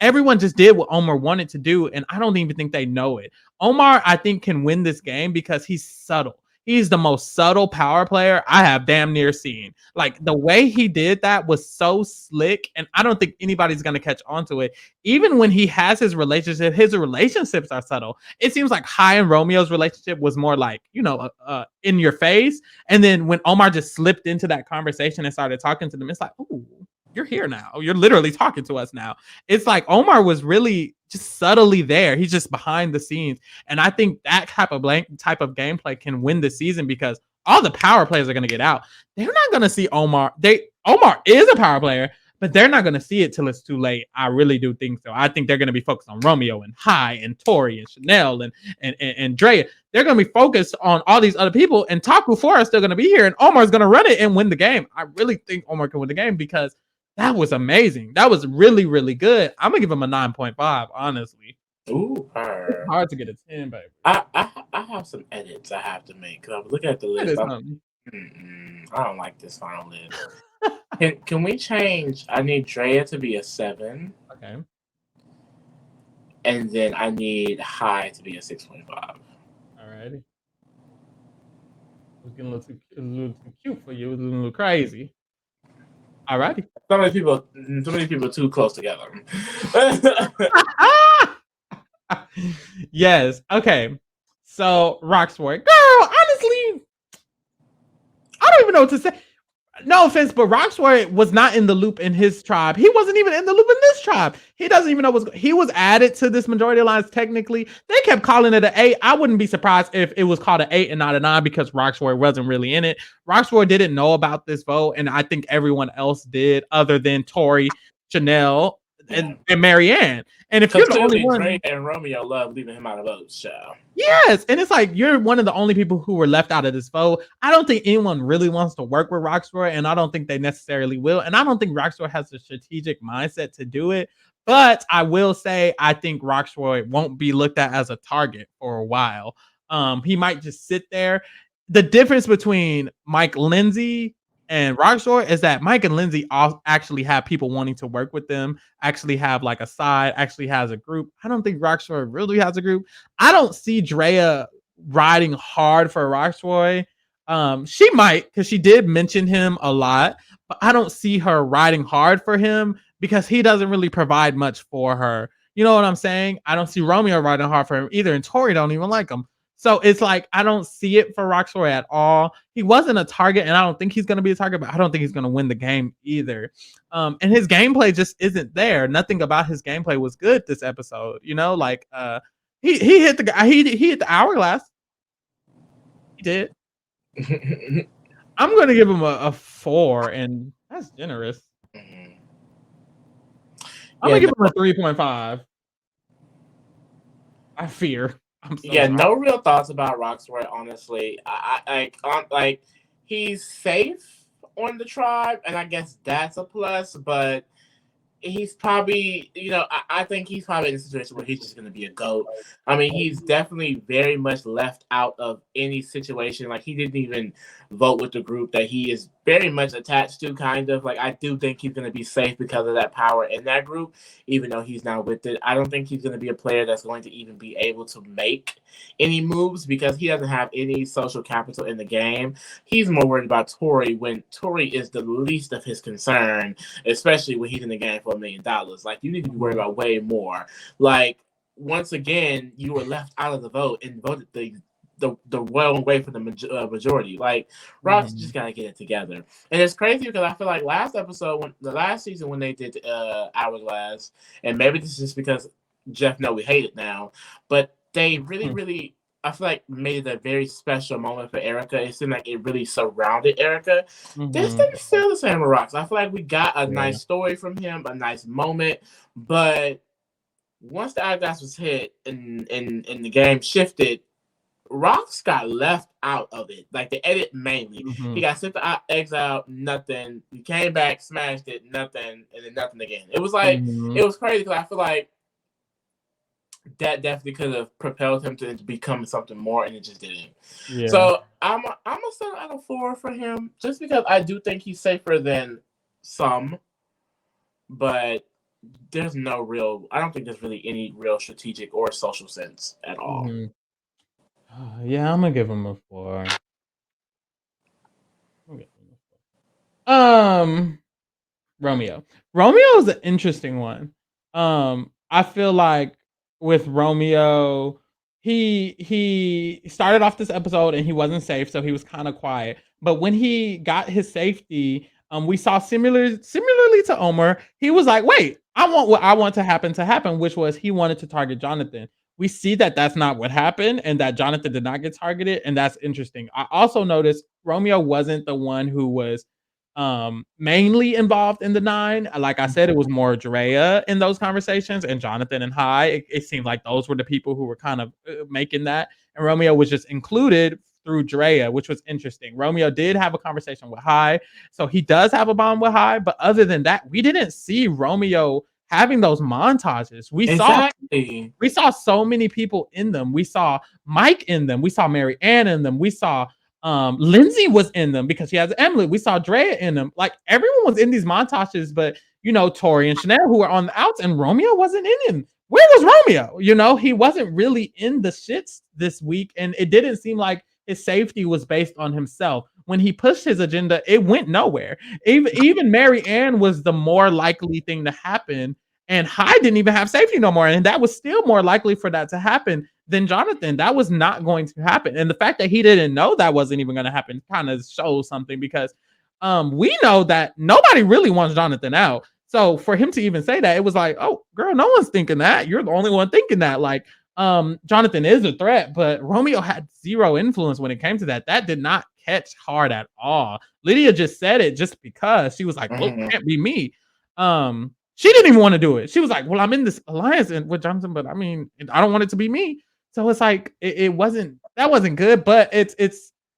Everyone just did what Omar wanted to do, and I don't even think they know it. Omar, I think, can win this game because he's subtle. He's the most subtle power player I have damn near seen. Like the way he did that was so slick, and I don't think anybody's gonna catch on to it. Even when he has his relationships are subtle. It seems like High and Romeo's relationship was more like, in your face. And then when Omar just slipped into that conversation and started talking to them, it's like, ooh, you're here now. You're literally talking to us now. It's like Omar was really just subtly there. He's just behind the scenes. And I think that type of gameplay can win the season because all the power players are going to get out. They're not going to see Omar. Omar is a power player, but they're not going to see it till it's too late. I really do think so. I think they're going to be focused on Romeo and High and Tori and Chanel and Drea. They're going to be focused on all these other people, and Taku 4 is still going to be here, and Omar's going to run it and win the game. I really think Omar can win the game because that was amazing. That was really, really good. I'm going to give him a 9.5, honestly.
Ooh,
It's hard to get a 10, baby.
I have some edits I have to make because I was looking at the
That
list.
is something.
I don't like this final list. Can we change? I need Drea to be a 7,
Okay.
and then I need High to be a 6.5.
Alrighty. It's getting a little too cute for you. It's a little crazy. Alrighty.
So many people too close together.
Yes. Okay. So Roxboy, girl, honestly, I don't even know what to say. No offense, but Roxboy was not in the loop in his tribe. He wasn't even in the loop in this tribe. He doesn't even know he was added to this majority alliance. Technically, they kept calling it an 8. I wouldn't be surprised if it was called an 8 and not a 9 because Roxboy wasn't really in it. Roxboy didn't know about this vote, and I think everyone else did, other than Tori, Chanel, and Marianne. And if you're the only one,
Dre and Romeo love leaving him out of votes, so.
yes, and it's like you're one of the only people who were left out of this vote. I don't think anyone really wants to work with Rockstar, and I don't think they necessarily will. And I don't think Rockstar has the strategic mindset to do it. But I will say I think Rockstar won't be looked at as a target for a while. He might just sit there. The difference between Mike Lindsay and Rockstar is that Mike and Lindsay actually have people wanting to work with them, actually have like a side, actually has a group. I don't think Rockstar really has a group. I don't see Drea riding hard for Rockstar. She might, because she did mention him a lot, but I don't see her riding hard for him because he doesn't really provide much for her. You know what I'm saying? I don't see Romeo riding hard for him either, and Tori don't even like him. So it's like I don't see it for Roxroy at all. He wasn't a target, and I don't think he's going to be a target, but I don't think he's going to win the game either. And his gameplay just isn't there. Nothing about his gameplay was good this episode. You know, like he hit the guy. He hit the hourglass. He did. I'm going to give him a 4, and that's generous. I'm going to give him a 3.5. I fear.
No real thoughts about Roxroy, honestly. Like he's safe on the tribe, and I guess that's a plus, but he's probably, I think he's probably in a situation where he's just going to be a GOAT. I mean, he's definitely very much left out of any situation. Like, he didn't even vote with the group that he is very much attached to, kind of. Like, I do think he's going to be safe because of that power in that group, even though he's not with it. I don't think he's going to be a player that's going to even be able to make any moves because he doesn't have any social capital in the game. He's more worried about Tori when Tori is the least of his concern, especially when he's in the game for $1 million. Like, you need to be worried about way more. Like, once again, you were left out of the vote and voted the wrong way for the majority. Like, Rox just gotta get it together. And it's crazy because I feel like last season when they did Hourglass, and maybe this is just because Jeff know we hate it now, but they really I feel like made it a very special moment for Erica. It seemed like it really surrounded Erica. This didn't feel the same with Rox. I feel like we got a nice story from him, a nice moment, but once the hourglass was hit and the game shifted, Rox got left out of it. Like, the edit mainly. He got sent to exile, nothing. He came back, smashed it, nothing, and then nothing again. It was like, it was crazy because I feel like that definitely could have propelled him to become something more, and it just didn't. Yeah. So I'm a 7 out of 4 for him, just because I do think he's safer than some, but there's I don't think there's really any real strategic or social sense at all.
Yeah, I'm gonna give him a 4. Romeo is an interesting one. I feel like with Romeo, he started off this episode and he wasn't safe, so he was kind of quiet. But when he got his safety, we saw similarly to Omar, he was like, "Wait, I want what I want to happen," which was he wanted to target Jonathan. We see that that's not what happened, and that Jonathan did not get targeted, and that's interesting. I also noticed Romeo wasn't the one who was mainly involved in the 9. Like I said, it was more Drea in those conversations, and Jonathan and Hai. It seemed like those were the people who were kind of making that, and Romeo was just included through Drea, which was interesting. Romeo did have a conversation with Hai, so he does have a bond with Hai, but other than that, we didn't see Romeo having those montages. We saw so many people in them. We saw Mike in them. We saw Mary Ann in them. We saw Lindsay was in them because she has Emily. We saw Drea in them. Like, everyone was in these montages, but Tori and Chanel who were on the outs, and Romeo wasn't in him. Where was Romeo? He wasn't really in the shits this week, and it didn't seem like his safety was based on himself. When he pushed his agenda, it went nowhere. Even Mary Ann was the more likely thing to happen, and Hai didn't even have safety no more, and that was still more likely for that to happen than Jonathan. That was not going to happen, and the fact that he didn't know that wasn't even going to happen kind of shows something, because we know that nobody really wants Jonathan out. So for him to even say that, it was like, oh, girl, no one's thinking that. You're the only one thinking that. Like, Jonathan is a threat, but Romeo had zero influence when it came to that. That did not catch hard at all. Lydia just said it just because she was like, well, it can't be me. She didn't even want to do it. She was like, well, I'm in this alliance with Jonathan, but I mean, I don't want it to be me. So it's like, that wasn't good, but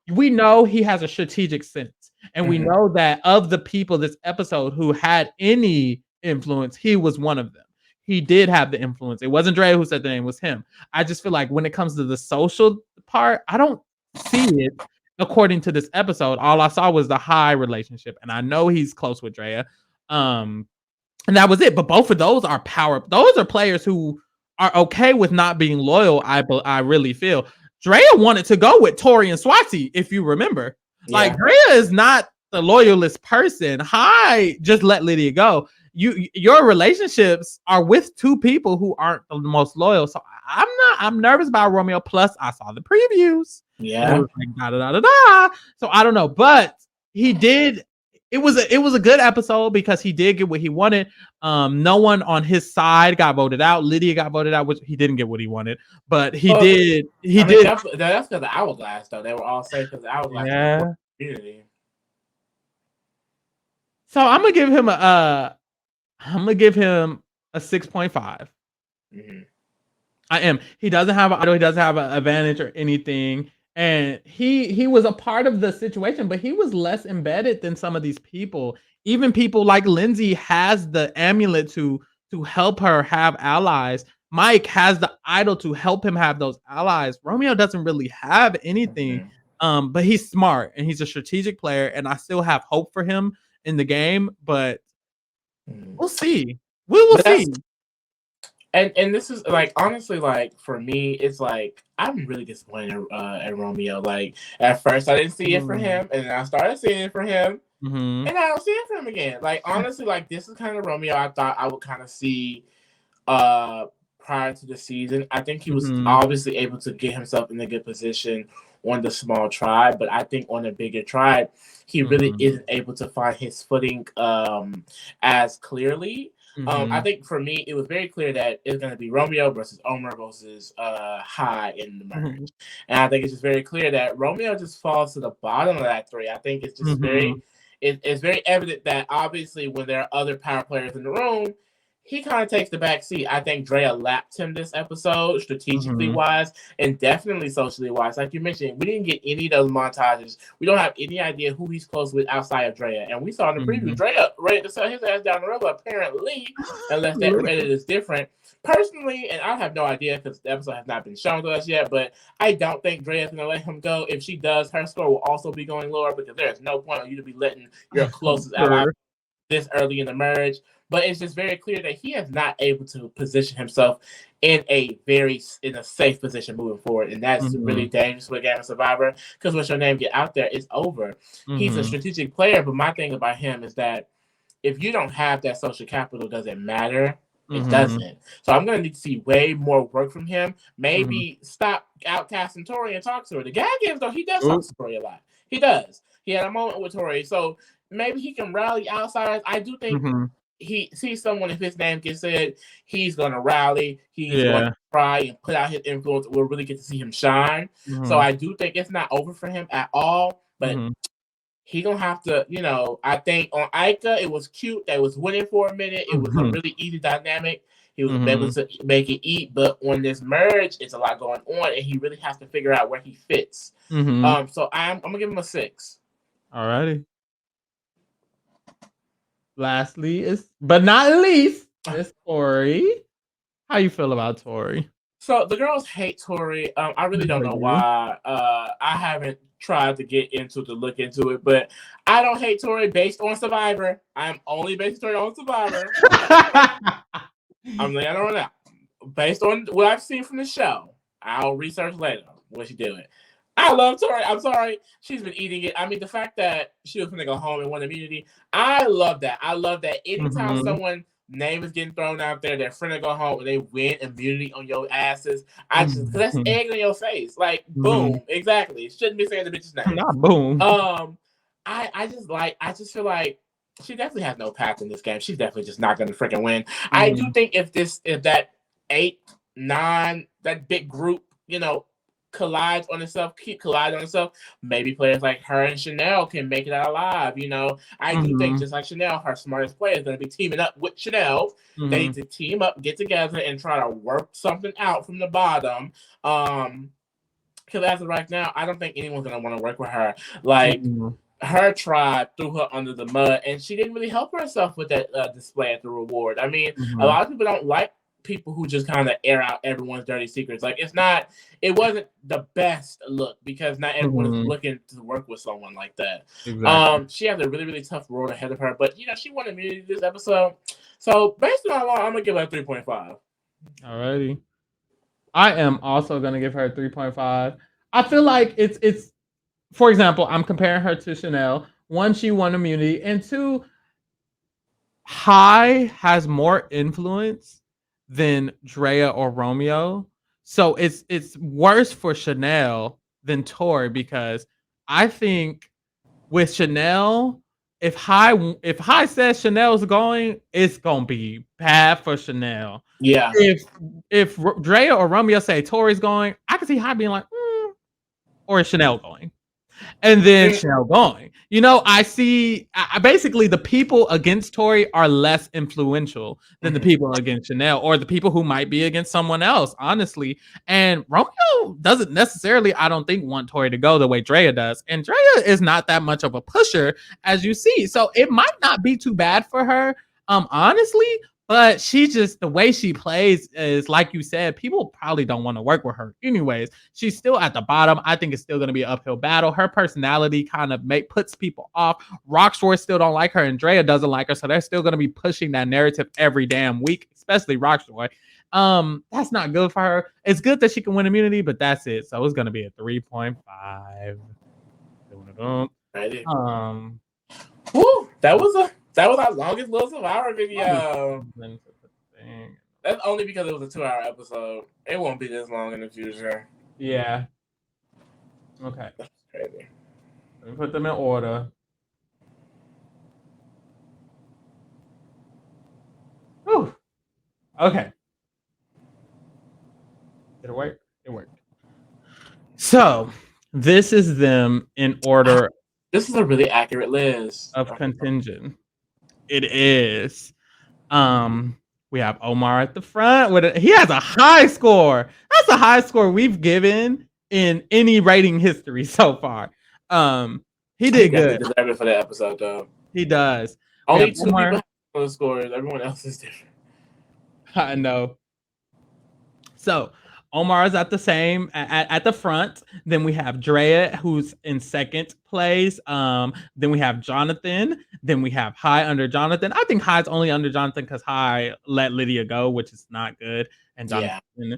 we know he has a strategic sense. And we know that of the people this episode who had any influence, he was one of them. He did have the influence. It wasn't Dre who said the name, it was him. I just feel like when it comes to the social part, I don't see it according to this episode. All I saw was the Hai relationship, and I know he's close with Drea. And that was it. But both of those are those are players who are okay with not being loyal. I really feel Drea wanted to go with Tori and Swati, if you remember. Yeah. Like, Drea is not the loyalist person. Hai just let Lydia go. your relationships are with two people who aren't the most loyal. So I'm nervous about Romeo. Plus, I saw the previews and it
Yeah.
was like da da da da da. So I don't know, but he did. It was a good episode because he did get what he wanted. No one on his side got voted out. Lydia got voted out, which he didn't get what he wanted, but he
Well,
did. He
I mean,
did.
that's because of Hourglass, though. They were all safe because Hourglass is a
Yeah.
community.
So I'm gonna give him a 6.5.
Mm-hmm.
I am. He doesn't have. I know he doesn't have an advantage or anything, and he was a part of the situation, but he was less embedded than some of these people. Even people like Lindsay has the amulet to help her have allies. Mike has the idol to help him have those allies. Romeo doesn't really have anything,
Mm-hmm.
but he's smart and he's a strategic player, and I still have hope for him in the game. But
Mm-hmm.
we'll see. We will
But
see.
that's and this is like honestly like for me it's like I'm really disappointed at Romeo. Like at first I didn't see it for
Mhm.
him, and then I started seeing it for him,
Mhm.
and I don't see it for him again. Like honestly, like this is kind of Romeo I thought I would kind of see prior to the season. I think he was
Mhm.
obviously able to get himself in a good position on the small tribe, but I think on a bigger tribe, he really
Mhm.
isn't able to find his footing as clearly. I
Mhm.
think for me, it was very clear that it's going to be Romeo versus Omar versus High in the
Mhm.
merge. And I think it's just very clear that Romeo just falls to the bottom of that three. I think it's just very
Mhm.
it's very evident that obviously when there are other power players in the room, he kind of takes the back seat. I think Drea lapped him this episode, strategically
Mhm.
wise and definitely socially wise. Like you mentioned, we didn't get any of those montages. We don't have any idea who he's close with outside of Drea. And we saw in the preview,
Mhm.
Drea ready to sell his ass down the road, apparently, unless that Reddit is different. Personally, and I have no idea because the episode has not been shown to us yet, but I don't think Drea's going to let him go. If she does, her score will also be going lower because there's no point on you to be letting your closest ally
Sure.
this early in the merge. But it's just very clear that he is not able to position himself in a safe position moving forward, and that's really
Mhm.
dangerous with Game of Survivor because once your name get out there, it's over. He's a
Mhm.
strategic player, but my thing about him is that if you don't have that social capital, does it matter? It
Mhm.
doesn't. So I'm gonna need to see way more work from him.
Mhm.
Maybe stop outcasting Tori and talk to her. The gag is though he does talk
Oop.
to Tori a lot. He does. He had a moment with Tori, so maybe he can rally outsiders. I do think
Mhm.
he sees someone if his name gets said, he's gonna rally. He's going to
Yeah.
try and put out his influence. We'll really get to see him shine. So
Mhm.
I do think it's not over for him at all, but
Mhm.
he gonna have to, I think on Ica it was cute. They was winning for a minute. It was a
Mhm.
really easy dynamic. He was able
Mhm.
to make it eat, but on this merge, it's a lot going on, and he really has to figure out where he fits.
Mhm.
So I'm gonna give him a 6.
Alrighty. Lastly is but not least is Tori. How you feel about Tori?
So the girls hate Tori. I really don't
They
know
do.
why. I haven't tried to get into to look into it, but I don't hate Tori based on Survivor. I'm only based Tori on Survivor. I'm laying on that. Based on what I've seen from the show, I'll research later what she doing. I love Tori. I'm sorry. She's been eating it. I mean, the fact that she was going to go home and win immunity, I love that. I love that anytime
Mhm.
someone name is getting thrown out there, they're finna go home and they win immunity on your asses. I just, because that's
Mhm.
egg on your face. Like,
Mhm.
boom. Exactly. Shouldn't be saying the bitch's name.
Not boom.
Um, I just feel like she definitely has no path in this game. She's definitely just not gonna freaking win. I do
Mhm.
think if that 8, 9, that big group, collides on itself, keep colliding on itself, maybe players like her and Chanel can make it out alive. I do think
Mhm.
just like Chanel, her smartest player is gonna be teaming up with Chanel. They need
Mhm.
to team up, get together, and try to work something out from the bottom. Because as of right now, I don't think anyone's gonna want to work with her. Like
Mhm.
her tribe threw her under the mud, and she didn't really help herself with that display at the reward. I mean, a
Mhm.
lot of people don't like people who just kind of air out everyone's dirty secrets. Like it wasn't the best look because not everyone is
Mhm.
looking to work with someone like that.
Exactly.
She has a really really tough road ahead of her, but she won immunity this episode. So based on how long, I'm gonna give her a 3.5.
Alrighty. I am also gonna give her a 3.5. I feel like it's for example, I'm comparing her to Chanel. One, she won immunity, and two, High has more influence than Drea or Romeo. So it's worse for Chanel than Tori because I think with Chanel, if High says Chanel's going, it's gonna be bad for Chanel.
Yeah.
If Drea or Romeo say Tori's going, I can see High being like, or is Chanel going? And then Chanel going. I see. Basically the people against Tori are less influential than the people against Chanel, or the people who might be against someone else. Honestly, and Romeo doesn't necessarily, I don't think, want Tori to go the way Drea does, and Drea is not that much of a pusher, as you see. So it might not be too bad for her, honestly. But she just, the way she plays is like you said, people probably don't want to work with her anyways. She's still at the bottom. I think it's still going to be an uphill battle. Her personality kind of puts people off. Rocksroy still don't like her, and Drea doesn't like her, so they're still going to be pushing that narrative every damn week, especially Rocksroy. That's not good for her. It's good that she can win immunity, but that's it. So it's going to be a 3.5.
Ready?
Um,
Woo, that was our longest little Survivor video. That's only because it was a 2-hour episode. It won't be this long in the future.
Yeah. Okay.
That's crazy.
Let me put them in order. Whew. Okay. Did it work? It worked. So this is them in order.
This is a really accurate list
of contingent. It is. We have Omar at the front. He has a high score. That's the highest score we've given in any rating history so far. He did good.
He deserved it for that episode, though.
He does.
Only 2 people have those scores. Everyone else is different.
I know. So Omar is at the same at the front. Then we have Drea, who's in second place. Then we have Jonathan. Then we have High under Jonathan. I think High's only under Jonathan because High let Lydia go, which is not good. And Jonathan.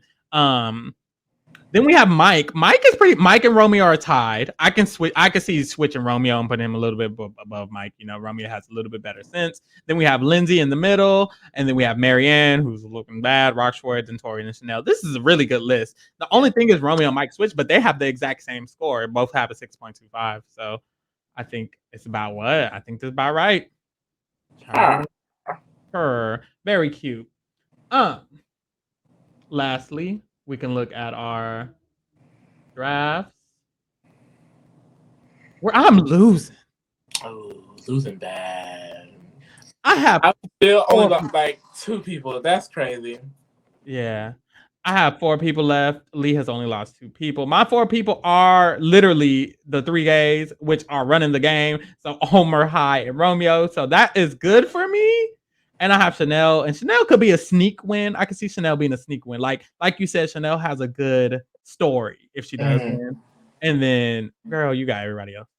Then we have Mike. Mike and Romeo are tied. I can see switching Romeo and putting him a little bit above Mike. Romeo has a little bit better sense. Then we have Lindsay in the middle, and then we have Marianne, who's looking bad, Rockford, and Tori and Chanel. This is a really good list. The only thing is Romeo and Mike switch, but they have the exact same score. Both have a 6.25. So I think it's about what? I think that's about right. Very cute. Lastly, we can look at our drafts. Where I'm losing.
Oh, losing bad.
I
still only got like 2 people. That's crazy.
Yeah. I have 4 people left. Lee has only lost 2 people. My 4 people are literally the 3 gays, which are running the game. So Omar, High, and Romeo. So that is good for me. And I have Chanel, and Chanel could be a sneak win. I could see Chanel being a sneak win. Like you said, Chanel has a good story if she does win. And then, girl, you got everybody else.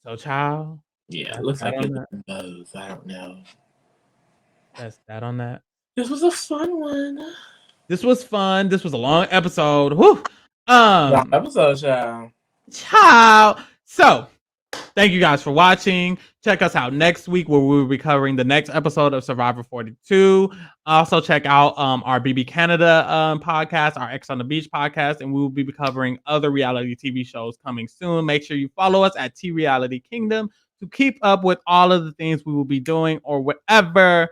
So, child.
Yeah, it looks like it's both. I don't know.
That's that on that.
This was a fun one.
This was fun. This was a long episode. Whew.
Long episode, child.
Ciao. So, thank you guys for watching. Check us out next week where we'll be covering the next episode of Survivor 42. Also, check out our BB Canada podcast, our X on the Beach podcast, and we will be covering other reality TV shows coming soon. Make sure you follow us at T Reality Kingdom to keep up with all of the things we will be doing or whatever